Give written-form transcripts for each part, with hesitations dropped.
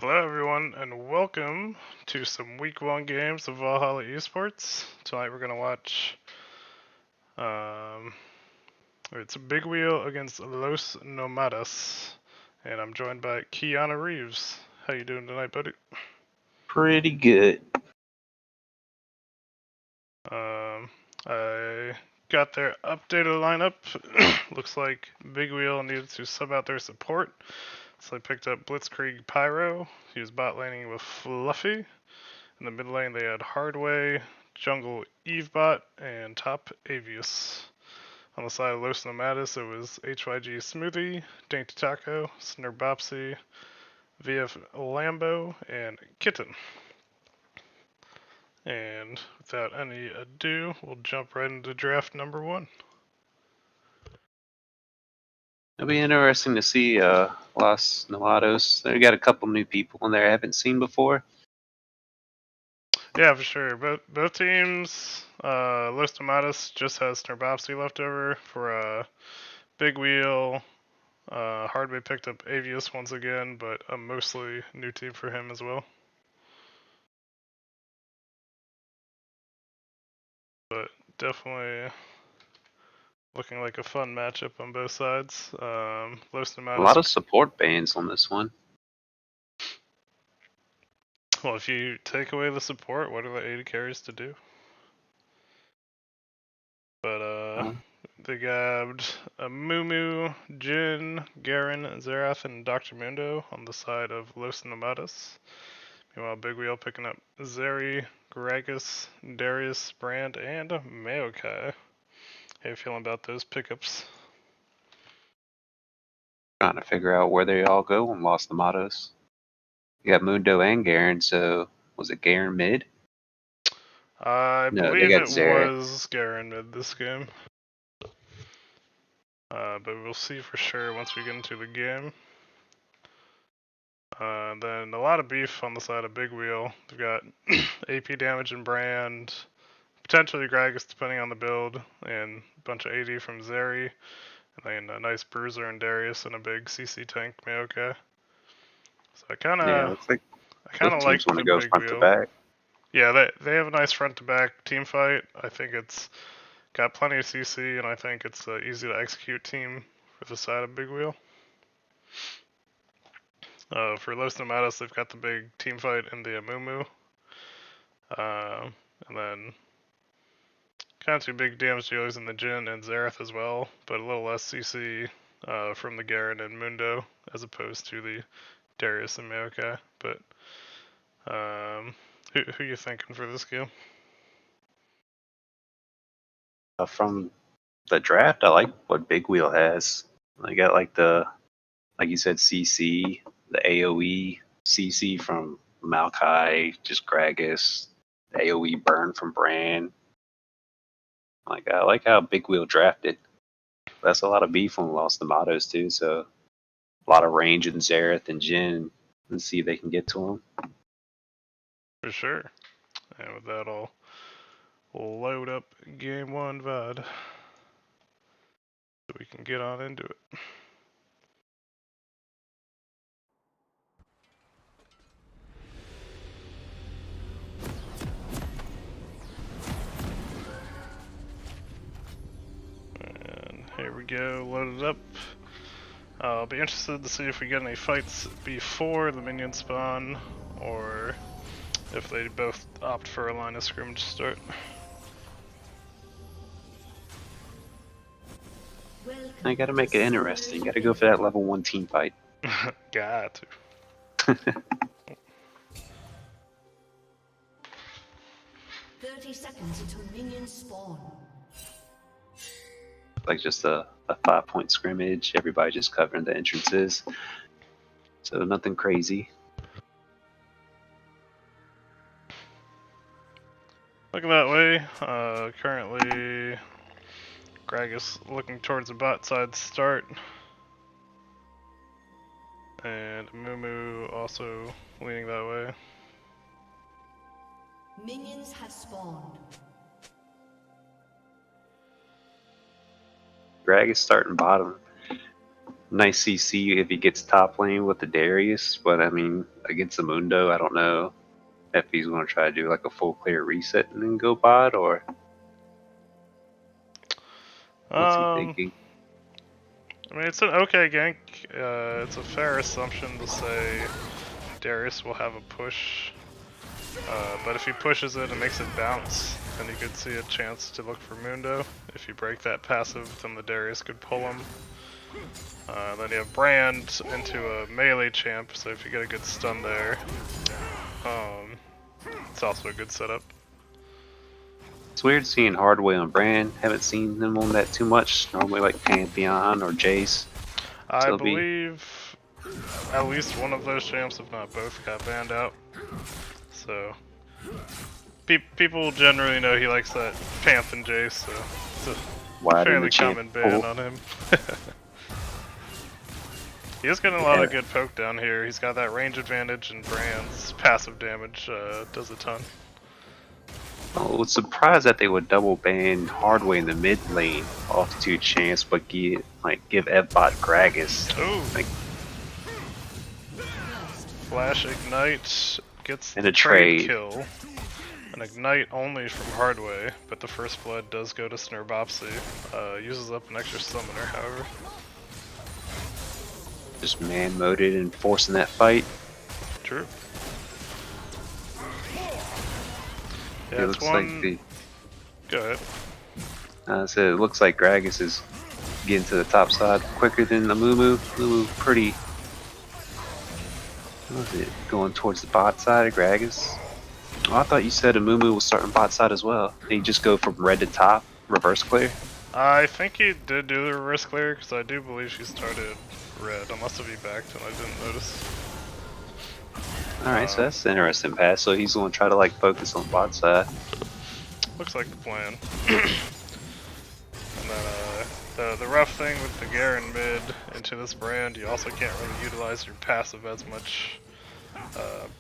Hello, everyone, and welcome to some Week 1 games of Valhalla Esports. Tonight we're going to watch. It's Big Wheel against Los Nomadas, and I'm joined by Keanu Reeves. How you doing tonight, buddy? Pretty good. I got their updated lineup. Looks like Big Wheel needed to sub out their support, so they picked up Blitzkrieg Pyro. He was bot laning with Fluffy. In the mid lane, they had Hardway, Jungle Evebot, and top Avius. On the side of Los Nomadas, it was HYG Smoothie, Dainty Taco, Snurbopsy, VF Lambo, and Kitten. And without any ado, we'll jump right into draft number 1. It'll be interesting to see Los Nomados. They got a couple new people in there I haven't seen before. Yeah, for sure. Both teams, Los Tomatas just has Snurbopsy left over for Big Wheel. Hardway picked up Avius once again, but a mostly new team for him as well. But definitely looking like a fun matchup on both sides. Los A Nomadas. lot of support bans on this one. Well, if you take away the support, what are the 80 carries to do? But they grabbed a Mumu, Jin, Garen, Zerath, and Dr. Mundo on the side of Los Nomadas. Meanwhile, Big Wheel picking up Zeri, Gragas, Darius, Brand, and Maokai. How you feeling about those pickups? Trying to figure out where they all go on Los Nomados. You got Mundo and Garen, so was it Garen mid? I No, they believe got it Zereth. was Garen mid this game. But we'll see for sure once we get into the game. Then a lot of beef on the side of Big Wheel. They've got AP damage and Brand, potentially Gragas depending on the build, and a bunch of AD from Zeri, and then a nice Bruiser and Darius and a big CC tank Maokai. So Yeah, looks like I kind both of teams like want the to go Big front to Wheel. back. Yeah, they have a nice front to back team fight. I think it's got plenty of CC, and I think it's an easy to execute team for the side of Big Wheel. For Los Nomadas, they've got the big team fight in the Amumu. And then kind of two big damage dealers in the Jin and Zerath as well, but a little less CC from the Garen and Mundo as opposed to the Darius and Maokai. But who you thinking for this game? From the draft, I like what Big Wheel has. They got like you said, CC, the AoE CC from Maokai, just Gragas, the AoE burn from Bran. Like I like how Big Wheel drafted. That's a lot of beef on Lost Nomados too, so a lot of range in Zereth and Jin, and see if they can get to him. For sure. And with that, I'll load up game 1 VOD so we can get on into it. And here we go, loaded up. I'll be interested to see if we get any fights before the minion spawn, or if they both opt for a line of scrimmage start. I gotta make it interesting. Gotta go for that level 1 team fight. Got to. 30 seconds until minions spawn. Like just a 5-point scrimmage, everybody just covering the entrances. So nothing crazy. Looking that way, currently Gragas looking towards the bot side start. And Mumu also leaning that way. Minions have spawned. Greg is starting bottom. Nice CC if he gets top lane with the Darius, but I mean, against the Mundo, I don't know if he's going to try to do like a full clear reset and then go bot, or what's he Um, thinking? I mean, it's an okay gank. It's a fair assumption to say Darius will have a push. But if he pushes it and makes it bounce, then you could see a chance to look for Mundo. If you break that passive, then the Darius could pull him. Then you have Brand into a melee champ, so if you get a good stun there, it's also a good setup. It's weird seeing Hardway on Brand. Haven't seen them on that too much. Normally like Pantheon or Jace. I So be believe at least one of those champs, if not both, got banned out. So people generally know he likes that Panth and Jace, so it's a wide in fairly the champ common ban pool. on him. He is getting a lot of good poke down here. He's got that range advantage, and Brand's passive damage does a ton. I was surprised that they would double ban Hardway in the mid lane off 2 champs, but give Evbot Gragas. Ooh, Like, Flash Ignite gets and the a trade. kill. An Ignite only from Hardway, but the first blood does go to Snurbopsy. Uses up an extra summoner, however. Just man-moded and forcing that fight. True. It Yeah, it's looks one. like the Go ahead. so it looks like Gragas is getting to the top side quicker than the Mumu. Mumu pretty. What was it? Going towards the bot side of Gragas. Oh, I thought you said a Mumu was starting bot side as well. Did he just go from red to top, reverse clear? I think he did do the reverse clear, because I do believe she started red, unless if he backed and I didn't notice. Alright, so that's an interesting pass. So he's going to try to like focus on bot side. Looks like the plan. And then the rough thing with the Garen mid into this Brand, you also can't really utilize your passive as much.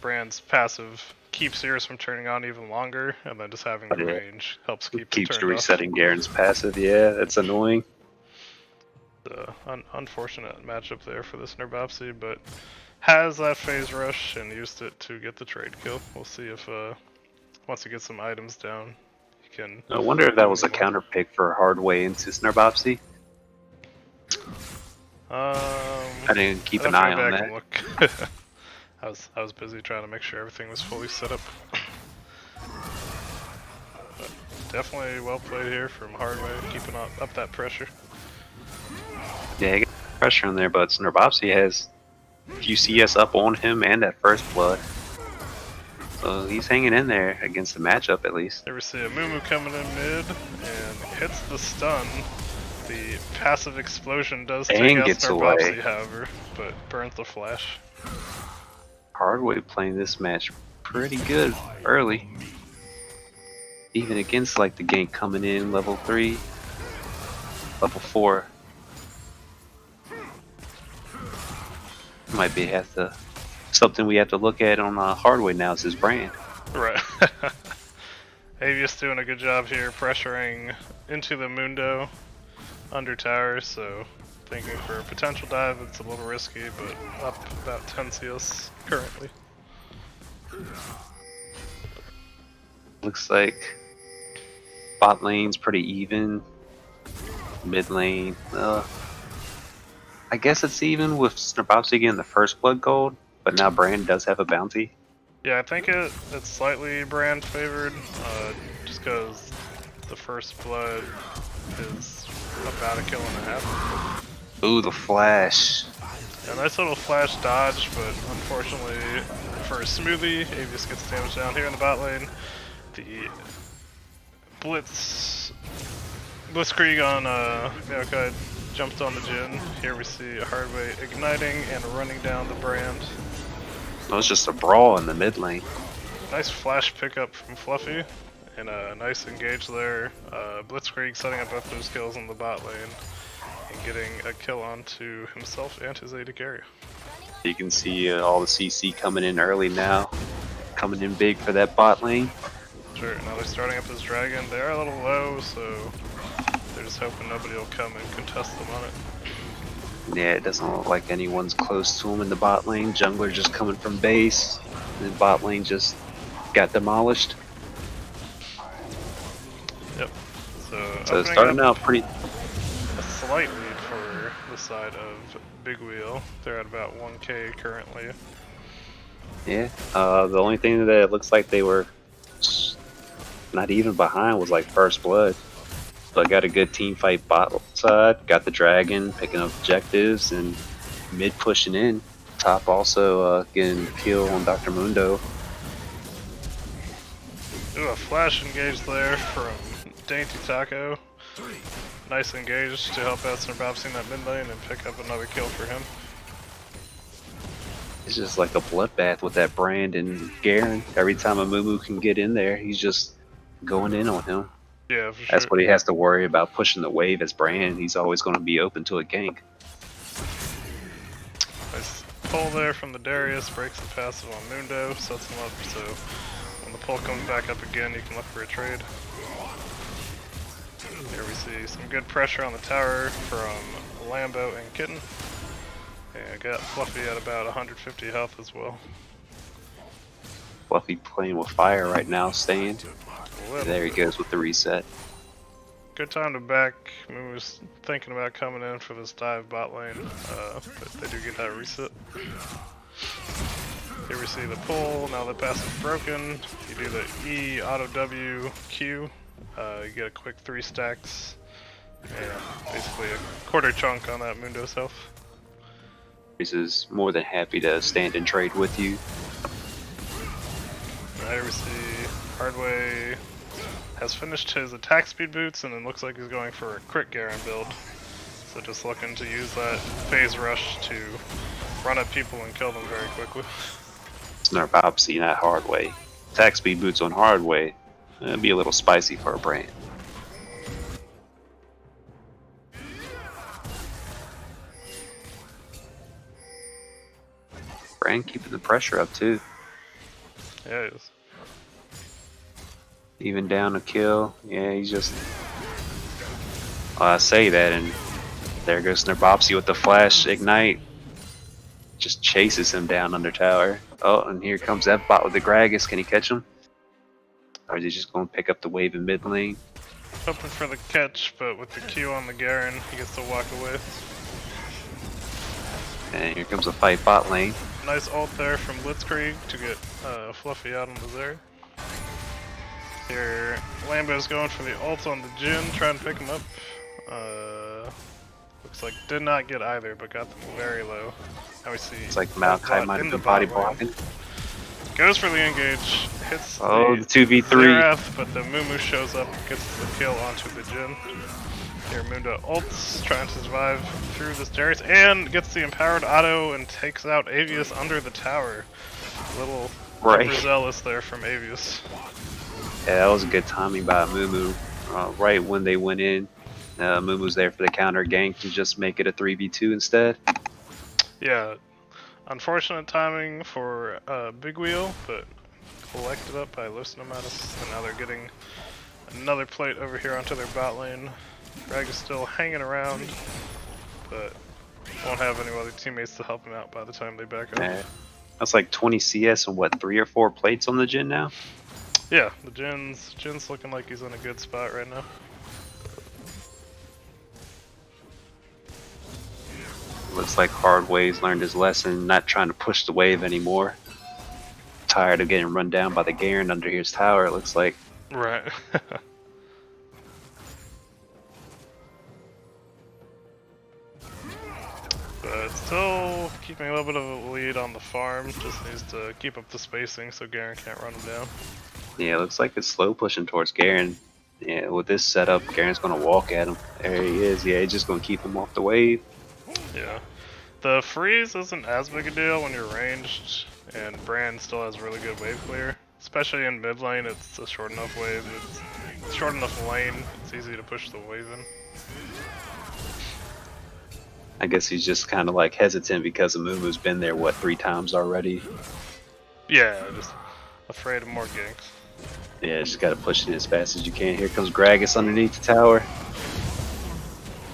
Brand's passive keeps Cirrus from turning on even longer, and then just having the Yeah. range helps keep it Keeps turned resetting Garen's passive. Yeah, that's annoying. off. Unfortunate matchup there for this Nurbopsy, but has that phase rush and used it to get the trade kill. We'll see if once he gets some items down, he can. I wonder if that was a anymore. counter pick for Hardway into Snurbopsy. I didn't keep an eye on that. Look. I was busy trying to make sure everything was fully set up. But definitely well played here from Hardway, keeping up that pressure. Yeah, he got pressure on there, but Snurbopsy has QCS up on him and that first blood. So he's hanging in there against the matchup at least. There we see a Mumu coming in mid and hits the stun. The passive explosion does take And out gets Snurbopsy, away. however, but burns the flash. Hardway playing this match pretty good early. Even against like the gank coming in level 3, level 4. Might be something we have to look at on Hardway now is his Brand. Right. Avius doing a good job here pressuring into the Mundo under tower, so thinking for a potential dive. It's a little risky, but up about 10 CS currently. Looks like bot lane's pretty even. Mid lane, I guess it's even with Snurbopsy getting the first blood gold, but now Brand does have a bounty. Yeah, I think it's slightly Brand favored, just because the first blood is about a kill and a half. Ooh, the flash. A nice little flash dodge, but unfortunately for a smoothie, Avius gets damage down here in the bot lane. The Blitzkrieg on Maokai jumped on the Jhin. Here we see Hardway igniting and running down the Brand. It was just a brawl in the mid lane. Nice flash pickup from Fluffy, and a nice engage there. Blitzkrieg setting up both those kills in the bot lane, and getting a kill onto himself and his AD carry. You can see all the CC coming in early now. Coming in big for that bot lane. Sure, now they're starting up this dragon. They are a little low, so they're just hoping nobody will come and contest them on it. Yeah, it doesn't look like anyone's close to him in the bot lane. Jungler just coming from base. The bot lane just got demolished. Yep. So So it's opening starting up out pretty. a slight lead for the side of Big Wheel. They're at about 1k currently. Yeah. The only thing that it looks like they were not even behind was like first blood. But got a good team fight bot side. Got the dragon picking up objectives and mid pushing in. Top also getting the kill on Dr. Mundo. Ooh, a flash engage there from Dainty Taco. Nice engage to help out Snarbopsy in that mid lane and pick up another kill for him. It's just like a bloodbath with that Brand and Garen. Every time a Mumu can get in there, he's just going in on him. Yeah, for That's sure. what he has to worry about, pushing the wave as Brand. He's always going to be open to a gank. Nice pull there from the Darius, breaks the passive on Mundo, sets him up so when the pull comes back up again, you can look for a trade. Here we see some good pressure on the tower from Lambo and Kitten. And got Fluffy at about 150 health as well. Fluffy playing with fire right now, staying. Little There he bit. goes with the reset. Good time to back. Mumu's thinking about coming in for this dive bot lane, but they do get that reset. Here we see the pull, now the passive broken. You do the E, auto W, Q. You get a quick 3 stacks. And basically a quarter chunk on that Mundo's health. Is more than happy to stand and trade with you. Right, here we see Hardway has finished his attack speed boots and it looks like he's going for a crit Garen build. So just looking to use that phase rush to run at people and kill them very quickly. Snarbopsy, not Hardway. Attack speed boots on Hardway. That'd be a little spicy for a Brand. Brand keeping the pressure up too. Yeah, it is. Even down a kill. Yeah, he's just. I say that, and there goes Snarbopsy with the flash ignite. Just chases him down under tower. Oh, and here comes that bot with the Gragas. Can he catch him? Or is he just going to pick up the wave in mid lane? Hoping for the catch, but with the Q on the Garen, he gets to walk away. And here comes a fight bot lane. Nice ult there from Blitzkrieg to get Fluffy out on the Zeri. Here, Lambo's going for the ult on the Jhin, trying to pick him up. Looks like did not get either, but got them very low. Now we see. It's like Maokai might have been body blocking. Goes for the engage, hits the 2v3. Xerath, but the Mumu shows up, gets the kill onto the Jhin. Here Mundo ults, trying to survive through this Darius, and gets the empowered auto and takes out Avius under the tower. A little overzealous there from Avius. Yeah, that was a good timing by Mumu. Right when they went in, Mumu's there for the counter gank to just make it a 3v2 instead. Yeah, unfortunate timing for Big Wheel, but collected up by Los Nomadas, and now they're getting another plate over here onto their bot lane. Greg is still hanging around, but won't have any other teammates to help him out by the time they back up. That's like 20 CS and what, 3 or 4 plates on the Jhin now? Yeah, the Jin's looking like he's in a good spot right now. Looks like Hardway's learned his lesson, not trying to push the wave anymore. Tired of getting run down by the Garen under his tower, it looks like. Right. But still keeping a little bit of a lead on the farm, just needs to keep up the spacing so Garen can't run him down. Yeah, it looks like it's slow pushing towards Garen. Yeah, with this setup, Garen's going to walk at him. There he is. Yeah, he's just going to keep him off the wave. Yeah. The freeze isn't as big a deal when you're ranged, and Brand still has really good wave clear. Especially in mid lane, it's a short enough wave, it's a short enough lane, it's easy to push the wave in. I guess he's just kind of like hesitant because Amumu's been there, what, 3 times already? Yeah, just afraid of more ganks. Yeah, just gotta push it as fast as you can. Here comes Gragas underneath the tower.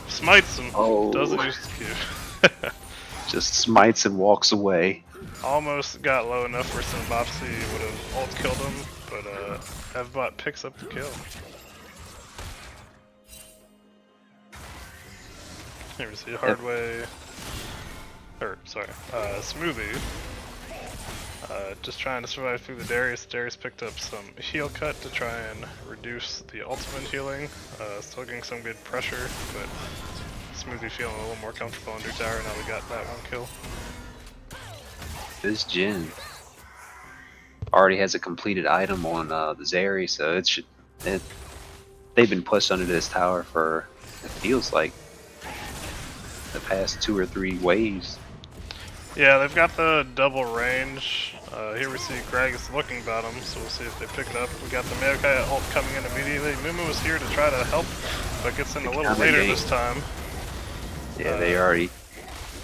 Smites him, Oh. doesn't use the Q. Just smites and walks away. Almost got low enough where some Bopsy would have ult killed him, but Evbot picks up the kill. Here we see Hardway, or sorry, Smoothie. Just trying to survive through the Darius. Darius picked up some heal cut to try and reduce the ultimate healing. Still getting some good pressure, but Smoothie feeling a little more comfortable under tower now we got that one kill. This Jhin already has a completed item on the Zeri, so they've been pushed under this tower for, it feels like, the past 2 or 3 waves. Yeah, they've got the double range. Here we see Gragas looking bottom, so we'll see if they pick it up. We got the Maokai ult coming in immediately. Mumu was here to try to help, but gets in a little later this time. Yeah, they already...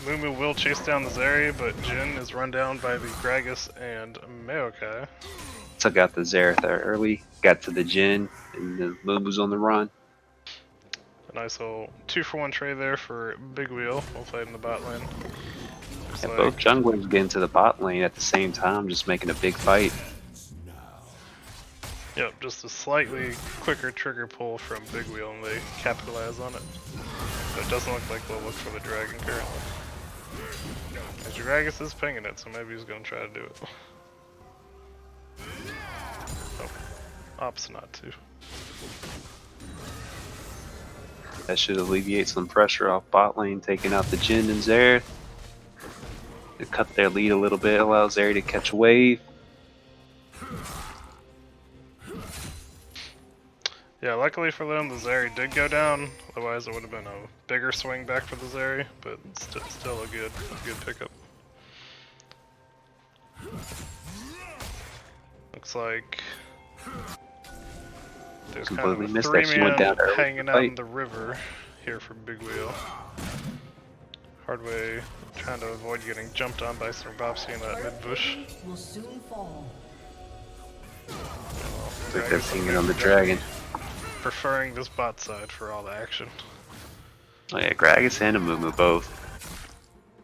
Mumu will chase down the Zeri, but Jhin is run down by the Gragas and Maokai. Took out the Xerath there early, got to the Jhin, and the Mumu's on the run. A nice little 2-for-1 trade there for Big Wheel. We'll play it in the bot lane. And both junglers getting to the bot lane at the same time, just making a big fight. Yep, just a slightly quicker trigger pull from Big Wheel and they capitalize on it. But it doesn't look like they'll look for the dragon currently. As Gragas is pinging it, so maybe he's going to try to do it. Oh, opts not to. That should alleviate some pressure off bot lane, taking out the Jhin and Xerath. To cut their lead a little bit, allow Zeri to catch a wave. Yeah, luckily for them, the Zeri did go down. Otherwise, it would have been a bigger swing back for the Zeri, but still a good pickup. Looks like there's kind of a Missed that. She went down early hanging out in the river here for Big Wheel. Hardway trying to avoid getting jumped on by some Bopsy in that mid bush. Will soon fall. Looks like they're pinging on the dragon. Preferring this bot side for all the action. Oh yeah, Gragas and Amumu both.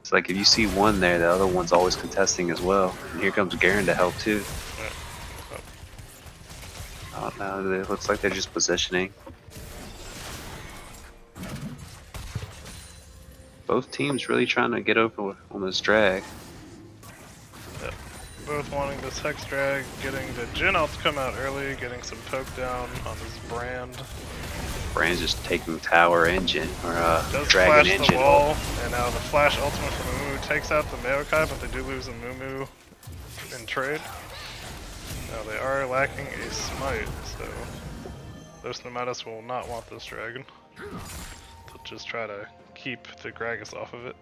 It's like if you see one there, the other one's always contesting as well. And here comes Garen to help too. Yeah. Oh no, it looks like they're just positioning. Both teams really trying to get over on this drag. Yep. Both wanting this Hex drag, getting the Jhin ult to come out early, getting some poke down on this Brand. Brand's just taking tower engine, or Does dragon flash engine. the wall, and now the flash ultimate from Mumu takes out the Maokai, but they do lose a Mumu in trade. Now they are lacking a smite, so those Nomadas will not want this dragon. They'll just try to keep the Gragas off of it.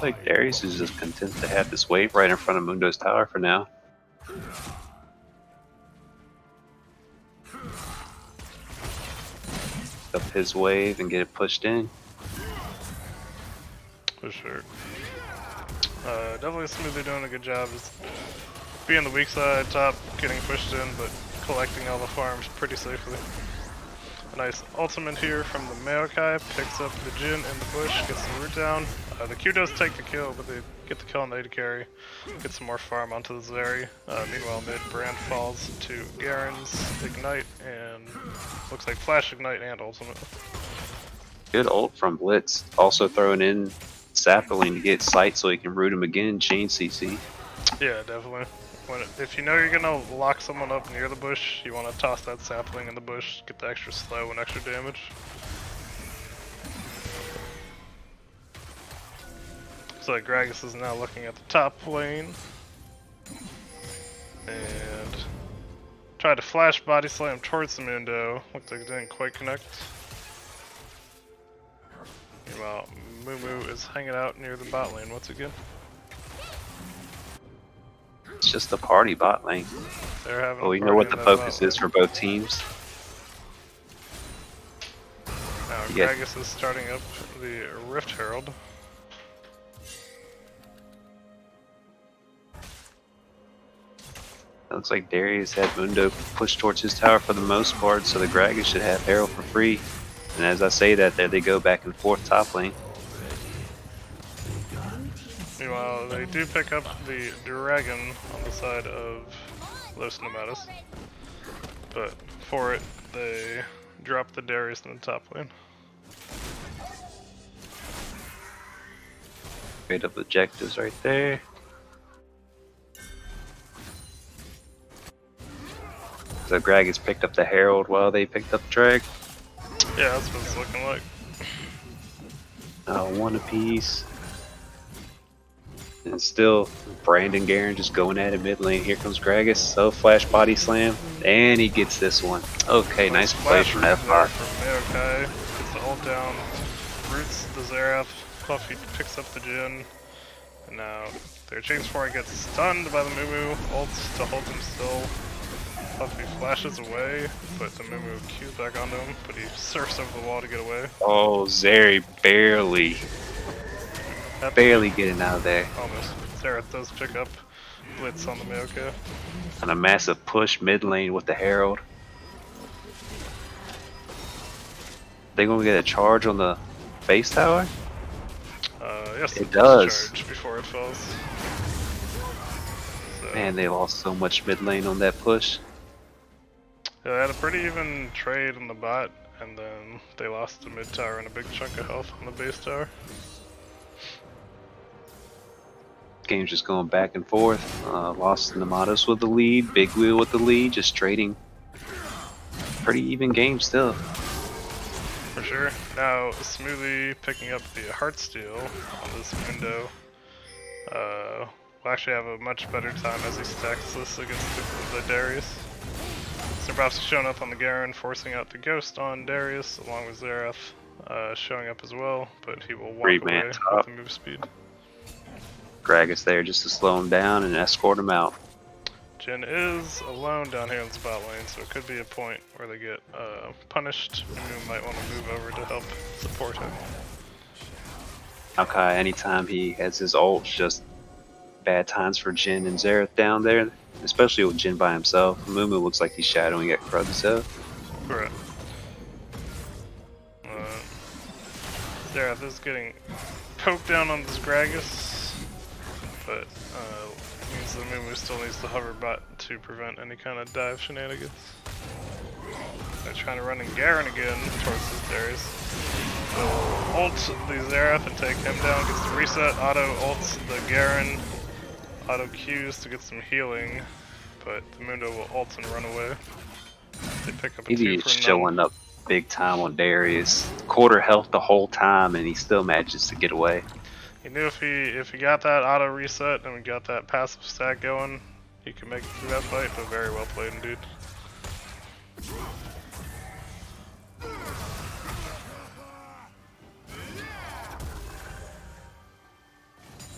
Like Darius is just content to have this wave right in front of Mundo's tower for now. Up his wave and get it pushed in. For sure. Definitely Smoothie doing a good job. Just being the weak side, top, getting pushed in, but collecting all the farms pretty safely. A nice ultimate here from the Maokai, picks up the Jhin in the bush, gets the root down. The Q does take the kill, but they get the kill on the AD carry. Get some more farm onto the Zeri. Meanwhile, mid Brand falls to Garen's Ignite, and looks like Flash Ignite and Ultimate. Good ult from Blitz. Also throwing in Sapling to get sight so he can root him again, chain CC. Yeah, definitely. If you know you're gonna lock someone up near the bush, you want to toss that sapling in the bush, get the extra slow and extra damage. So like Gragas is now looking at the top lane. And tried to flash body slam towards the Mundo. Looked like it didn't quite connect. Meanwhile, Mumu is hanging out near the bot lane once again. It's just a party bot lane. They're having Well, you know what the focus is for both teams. Now Yeah. Gragas is starting up the Rift Herald. It looks like Darius had Mundo push towards his tower for the most part, so the Gragas should have Herald for free. And as I say that, there they go back and forth top lane. Meanwhile, they do pick up the dragon on the side of Los Nomadas. But for it, they drop the Darius in the top lane. Straight up objectives right there. So Gragas picked up the Herald while they picked up the Drag. Yeah, that's what it's looking like. One apiece. And still, Brandon Garen just going at it mid lane. Here comes Gragas. So flash body slam. And he gets this one. Okay, nice play from FR. From Maokai. Gets the ult down. Roots the Xerath. Fluffy picks up the Jhin. And now their Chain Spore gets stunned by the Mumu. Ults to hold him still. Fluffy flashes away, but the Mumu Q's back onto him, but he surfs over the wall to get away. Oh, Zeri barely getting out of there. Almost. Xerath does pick up Blitz on the Maokai. And a massive push mid lane with the Herald. They gonna get a charge on the base tower? Yes, it does. Charge before it falls. So, Man, they lost so much mid lane on that push. yeah, they had a pretty even trade on the bot, and then they lost the mid tower and a big chunk of health on the base tower. Game's just going back and forth. Lost Nomadas with the lead, Big Wheel with the lead, just trading. Pretty even game still. For sure. Now, Smoothie picking up the Heartsteel on this window. Will actually have a much better time as he stacks this against the Darius. Zerboff's showing up on the Garen, forcing out the Ghost on Darius, along with Xerath showing up as well, but he will walk away with the move speed. Gragas there just to slow him down and escort him out. Jhin is alone down here in the spot lane, so it could be a point where they get punished. Mumu might want to move over to help support him. Maokai, anytime he has his ult, just bad times for Jhin and Xerath down there, especially with Jhin by himself. Mumu looks like he's shadowing at Krugza. Correct. Xerath is getting poked down on this Gragas, but means the Mumu still needs to hover bot to prevent any kind of dive shenanigans. They're trying to run in Garen again towards this Darius. So ult the Xerath and take him down, gets the reset, auto ults the Garen, auto Qs to get some healing, but the Mundo will ult and run away. They pick up a 2 He's for showing none. up big time on Darius. Quarter health the whole time and he still manages to get away. He knew if he got that auto reset and we got that passive stack going, he could make it through that fight, but very well played indeed.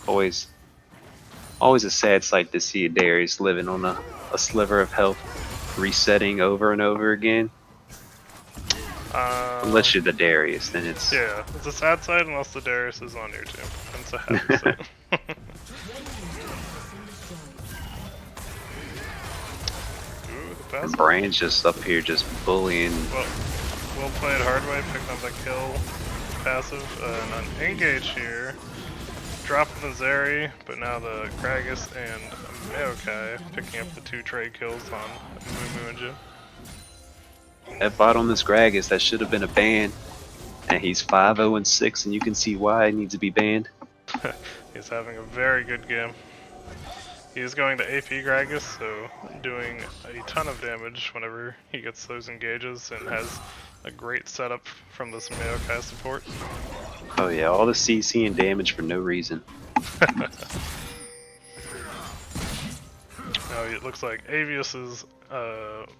Always a sad sight to see a Darius living on a sliver of health, resetting over and over again. Unless you're the Darius, then it's... Yeah, it's a sad sight unless the Darius is on your team. It's a happy sight. Ooh, the pass. And Brand's just up here just bullying. Well played hard way, picking up that kill. Passive, and an engage here. Dropping the Zeri, but now the Gragas and Maokai picking up the 2 trade kills on Mumu and Jhin. That bot on this Gragas, that should have been a ban. And he's 5-0-6, and you can see why he needs to be banned. He's having a very good game. He's going to AP Gragas, so doing a ton of damage whenever he gets those engages, and has a great setup from this Maokai support. Oh yeah, all the CC and damage for no reason. Now it looks like Avius is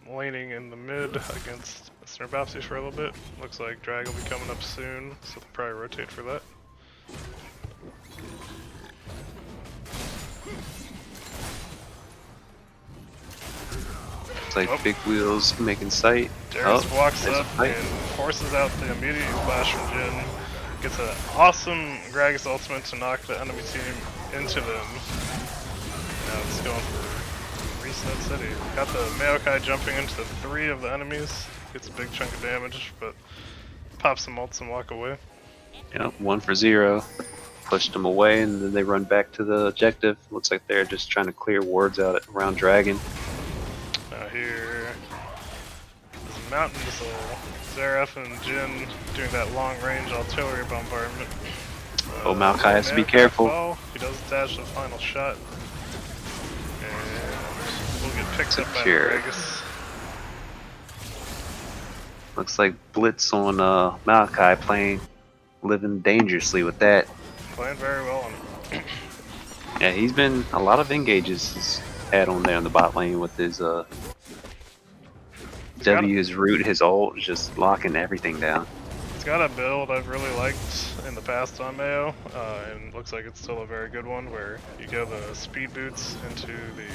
laning in the mid against Snurbops for a little bit. Looks like Drag will be coming up soon, so they'll probably rotate for that. It's like Big Wheels making sight. Darius walks there's a up fight. and forces out the immediate flash from Jhin. Gets an awesome Gragas ultimate to knock the enemy team into them. Now it's going for That city. Got the Maokai jumping into 3 of the enemies. Gets a big chunk of damage, but pops some ults and walk away. Yep, 1 for 0. Pushed them away, and then they run back to the objective. Looks like they're just trying to clear wards out around Dragon. Now here is Mountain Missile. Xerath and Jin doing that long range artillery bombardment. Oh, Maokai has to be careful. Fall. He does dash the final shot. And we'll get picked up by Secure. Gragas. Looks like Blitz on Maokai living dangerously with that. Playing very well on it. Yeah, he's been a lot of engages he's had on there in the bot lane with his W, his root, his ult, just locking everything down. It's got a build I've really liked in the past on Mayo, and looks like it's still a very good one, where you go the speed boots into the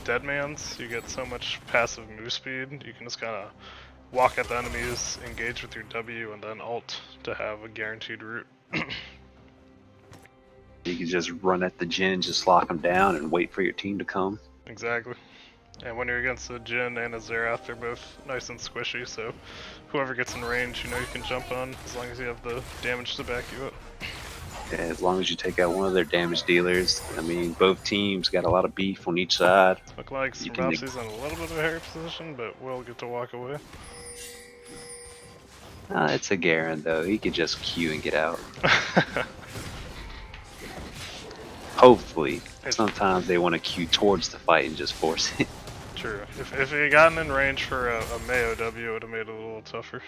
Deadmans. You get so much passive move speed, you can just kind of walk at the enemies, engage with your W, and then ult to have a guaranteed route. You can just run at the Jin, just lock them down, and wait for your team to come. Exactly. And when you're against a Jin and a Xerath, they're both nice and squishy, so whoever gets in range, you know you can jump on, as long as you have the damage to back you up. Yeah, as long as you take out one of their damage dealers. I mean, both teams got a lot of beef on each side. Look like Sambopsy's in a little bit of a hairy position, but will get to walk away. It's a Garen, though. He could just Q and get out. Hopefully. Sometimes they want to Q towards the fight and just force it. True. If he had gotten in range for a Mayo W, it would have made it a little tougher.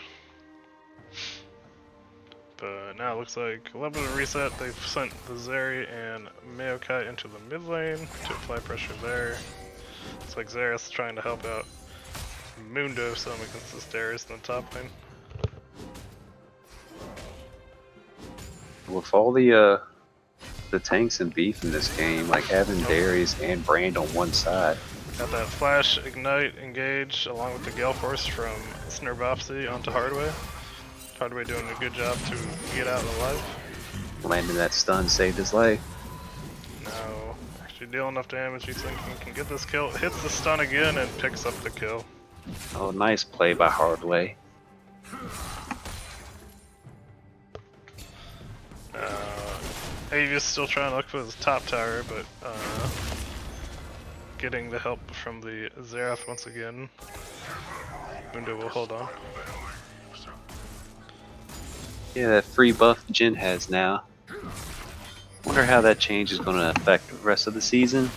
But now it looks like a little bit of reset. They've sent the Zeri and Maokai into the mid lane to apply pressure there. Looks like Xerath's trying to help out Mundo some against this Darius in the top lane. With all the tanks and beef in this game, like having Darius and Brand on one side. Got that flash, ignite, engage, along with the Gale Force from Snurbopsy onto Hardway. Hardway doing a good job to get out alive. Landing that stun saved his life. Now, actually deal enough damage, he's thinking he can get this kill. Hits the stun again and picks up the kill. Oh, nice play by Hardway. Avius still trying to look for his top tower, but getting the help from the Xerath once again. Mundo will hold on. Yeah, that free buff Jin has now. Wonder how that change is going to affect the rest of the season.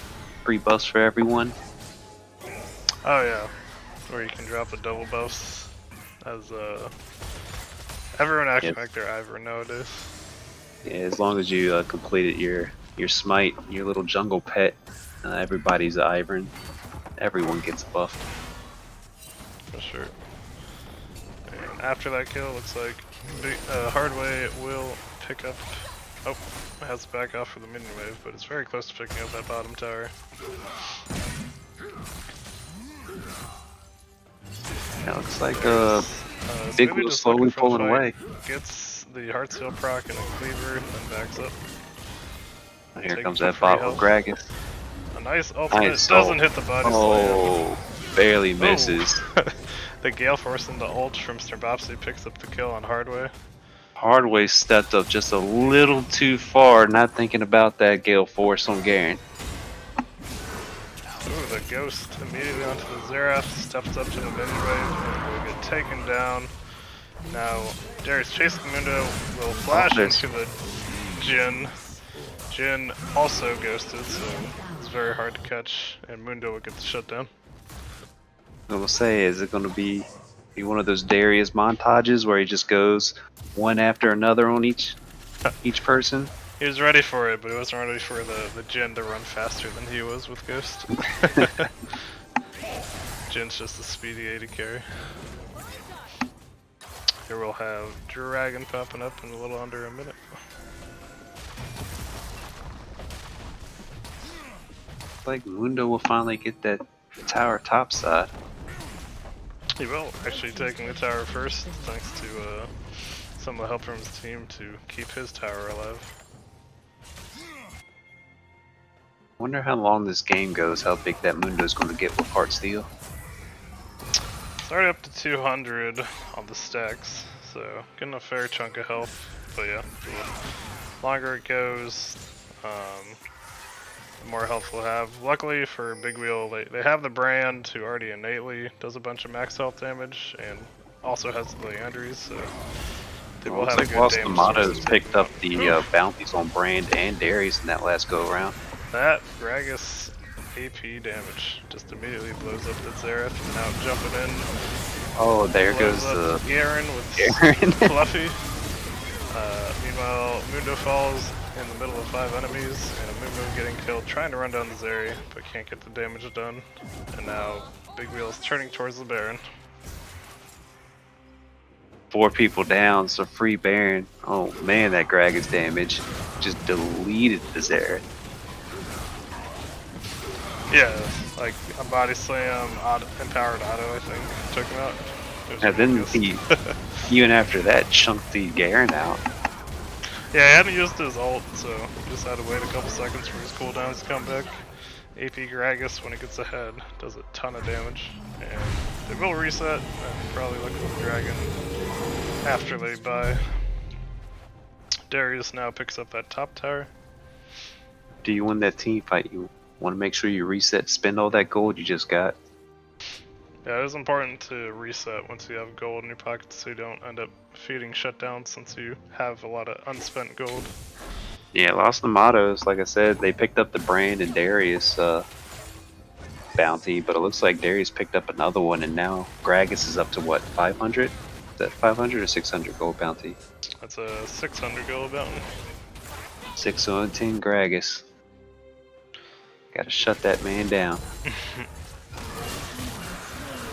Free buffs for everyone. Oh yeah, where you can drop the double buffs as everyone acting like they're Ivern nowadays. Yeah, as long as you completed your smite, your little jungle pet, everybody's Ivern. Everyone gets buffed. For sure. And after that kill, looks like Hardway will pick up. Oh, it has to back off for the minion wave, but it's very close to picking up that bottom tower. Yeah, looks like Big Wheel's slowly pulling away. Gets the Heart Seal proc and a cleaver, and then backs up. Here comes that bot with Gragas. A nice ultimate, Nice doesn't hit the body slam. Barely misses. The Gale Force into ult from Snurbopsy picks up the kill on Hardway. Hardway stepped up just a little too far, not thinking about that Gale Force on Garen. Ooh, the Ghost immediately onto the Xerath, steps up to the minion wave, and will get taken down. Now, Darius chasing Mundo will flash into the Jin. Jin also ghosted, so it's very hard to catch, and Mundo will get the shutdown. I will say, is it going to be one of those Darius montages where he just goes one after another on each person? He was ready for it, but he wasn't ready for the Jin to run faster than he was with Ghost. Jin's just a speedy AD carry. Here we'll have Dragon popping up in a little under a minute. Like Mundo will finally get that tower topside. He will, actually taking the tower first, thanks to some of the help from his team to keep his tower alive. Wonder how long this game goes, how big that Mundo's going to get with Heart Steel. It's already up to 200 on the stacks, so getting a fair chunk of health. But yeah, the longer it goes, the more health we'll have. Luckily for Big Wheel, they have the Brand, who already innately does a bunch of max health damage, and also has the Leandries, so they will have a good damage. Nomadas picked up the bounties on Brand and Darius in that last go around. That Gragas AP damage just immediately blows up the Xerath, and now jumping in. Oh, there goes the Garen with Fluffy. Meanwhile, Mundo falls in the middle of 5 enemies, and a Mumu getting killed, trying to run down the Zeri, but can't get the damage done. And now Big Wheel's turning towards the Baron. 4 people down, so free Baron. Oh man, that Gragas damage just deleted the Xerath. Yeah, like a body slam, empowered auto, I think, took him out. And then he, even after that, chunked the Garen out. Yeah, he hadn't used his ult, so he just had to wait a couple seconds for his cooldowns to come back. AP Gragas, when it gets ahead, does a ton of damage. And they will reset, and probably look for the dragon after they buy. Darius now picks up that top tower. Do you win that team fight? You want to make sure you reset, spend all that gold you just got. Yeah, it is important to reset once you have gold in your pockets so you don't end up feeding shutdowns since you have a lot of unspent gold. Yeah, lost the mottos. Like I said, they picked up the Brand and Darius bounty, but it looks like Darius picked up another one, and now Gragas is up to what, 500? Is that 500 or 600 gold bounty? That's a 600 gold bounty. 610 Gragas. Gotta shut that man down.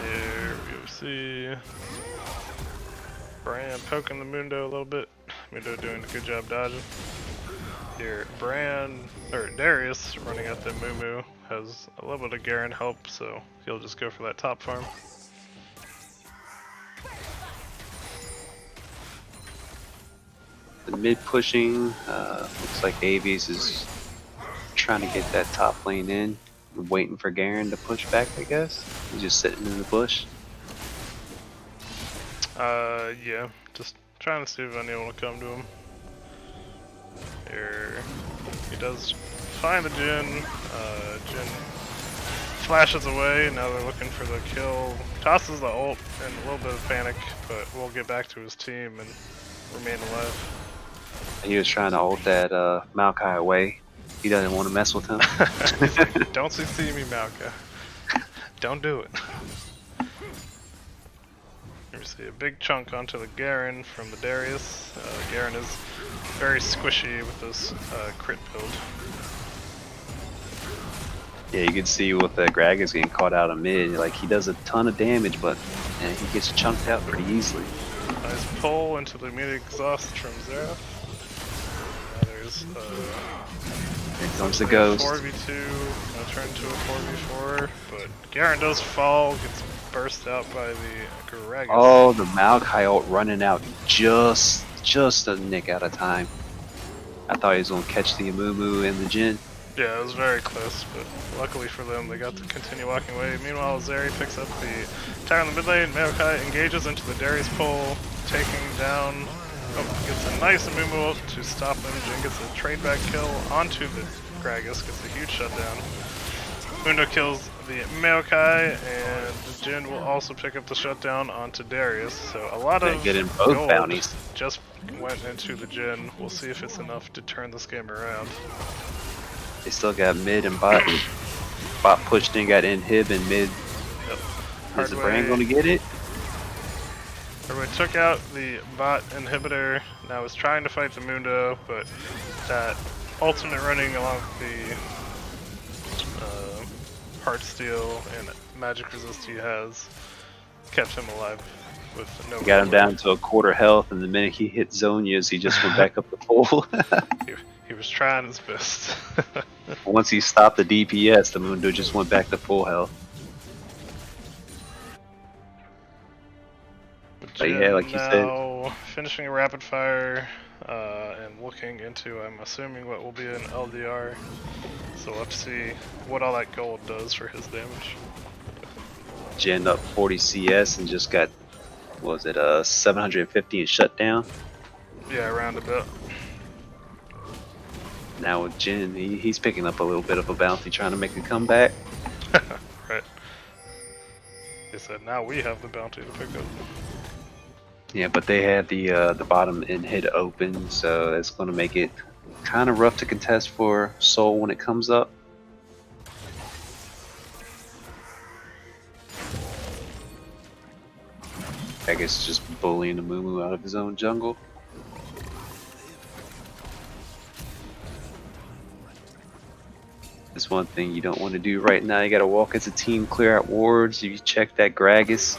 There we go. See Brand poking the Mundo a little bit. Mundo doing a good job dodging. Here, Darius running at the Mumu has a little bit of Garen help, so he'll just go for that top farm. The mid pushing, looks like Avies is trying to get that top lane in. Waiting for Garen to push back, I guess. He's just sitting in the bush. Yeah, just trying to see if anyone will come to him. Here, he does find the Jhin. Jhin flashes away, now they're looking for the kill. Tosses the ult in a little bit of panic, but we'll get back to his team and remain alive. He was trying to ult that Maokai away. He doesn't want to mess with him. He's like, don't CC me, Malka. Don't do it. Here we see a big chunk onto the Garen from the Darius. Garen is very squishy with this crit build. Yeah, you can see with the Gragas getting caught out of mid, like he does a ton of damage, but man, he gets chunked out pretty easily. Nice pull into the immediate exhaust from Xerath. Now there's Here comes the ghost. 4v2, now turn to a 4v4, but Garen does fall, gets burst out by the Gragas. Oh, the Maokai ult running out just a nick out of time. I thought he was going to catch the Amumu and the Jhin. Yeah, it was very close, but luckily for them, they got to continue walking away. Meanwhile, Zeri picks up the tower in the mid lane. Maokai engages into the Darius pull, taking down. Oh, gets a nice Amumu ult to stop them. Jhin gets a trade back kill onto the Gragas, gets a huge shutdown. Mundo kills the Maokai, and Jhin will also pick up the shutdown onto Darius. So a lot of getting both gold bounties. just went into the Jhin. We'll see if it's enough to turn this game around. They still got mid and bot. Bot pushed in, got inhib and mid. Yep. Is the Brand going to get it? Everybody took out the bot inhibitor. Now is trying to fight the Mundo, but that ultimate running along the Heartsteel and magic resist he has kept him alive with no. Got him down to a quarter health, and the minute he hit Zonia's, he just went back up the full. He was trying his best. Once he stopped the DPS, the Mundo just went back to full health. But yeah, Jin like you said, now finishing a rapid fire and looking into, I'm assuming, what will be an LDR. So let's see what all that gold does for his damage. Jin up 40 CS and just got, what was it, 750 in shutdown. Yeah, around a bit. Now with Jin, he's picking up a little bit of a bounty, trying to make a comeback. Right. They said now we have the bounty to pick up. Yeah, but they had the bottom end hit open, so that's going to make it kind of rough to contest for Soul when it comes up. I guess just bullying the Moo out of his own jungle. That's one thing you don't want to do right now. You got to walk as a team, clear out wards. If you check that Gragas,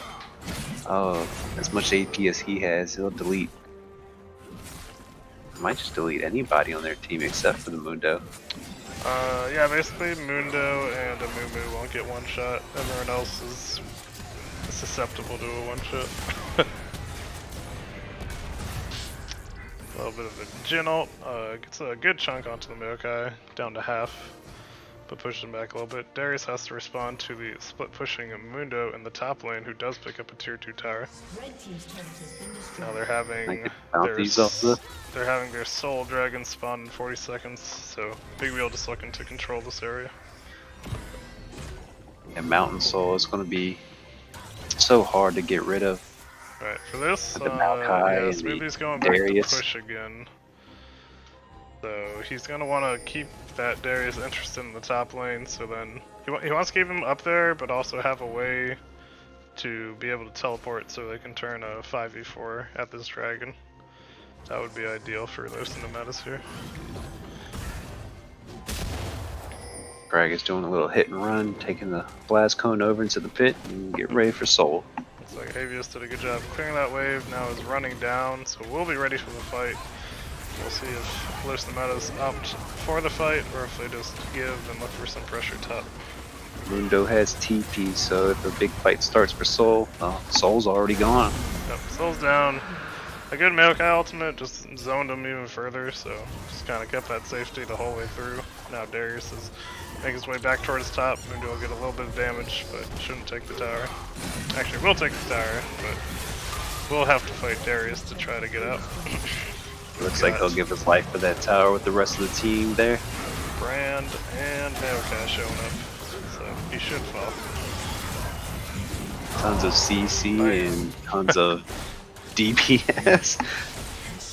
oh, as much AP as he has, he'll delete. Might just delete anybody on their team except for the Mundo. Yeah, basically Mundo and a Moo won't get one shot. Everyone else is susceptible to a one shot. A little bit of a Jin ult, gets a good chunk onto the Maokai, down to half, but pushes him back a little bit. Darius has to respond to the split pushing of Mundo in the top lane, who does pick up a tier 2 tower. Red team's turret has been destroyed. Now they're having they're having their Soul Dragon spawn in 40 seconds, so Big Wheel just looking to control this area. And Mountain Soul is going to be so hard to get rid of. Right, for this, The Maokai yeah, and Smoothie's going Darius. back to push again. So he's going to want to keep that Darius interested in the top lane, so then he wants to keep him up there, but also have a way to be able to teleport so they can turn a 5v4 at this dragon. That would be ideal for those Nomadas here. Gragas doing a little hit and run, taking the blast cone over into the pit and get ready for Soul. Looks like Avius did a good job clearing that wave, now is running down, so we'll be ready for the fight. We'll see if Los Nomadas opt for the fight, or if they just give and look for some pressure top. Mundo has TP, so if a big fight starts for Soul, Soul's already gone. Yep, Soul's down. A good Maokai ultimate just zoned him even further, so just kind of kept that safety the whole way through. Now Darius is making his way back towards top. Mundo will get a little bit of damage, but shouldn't take the tower. Actually, will take the tower, but we'll have to fight Darius to try to get out. Looks like he'll give his life for that tower with the rest of the team there. Brand and Maokai showing up, so he should fall. Tons of CC and tons of DPS.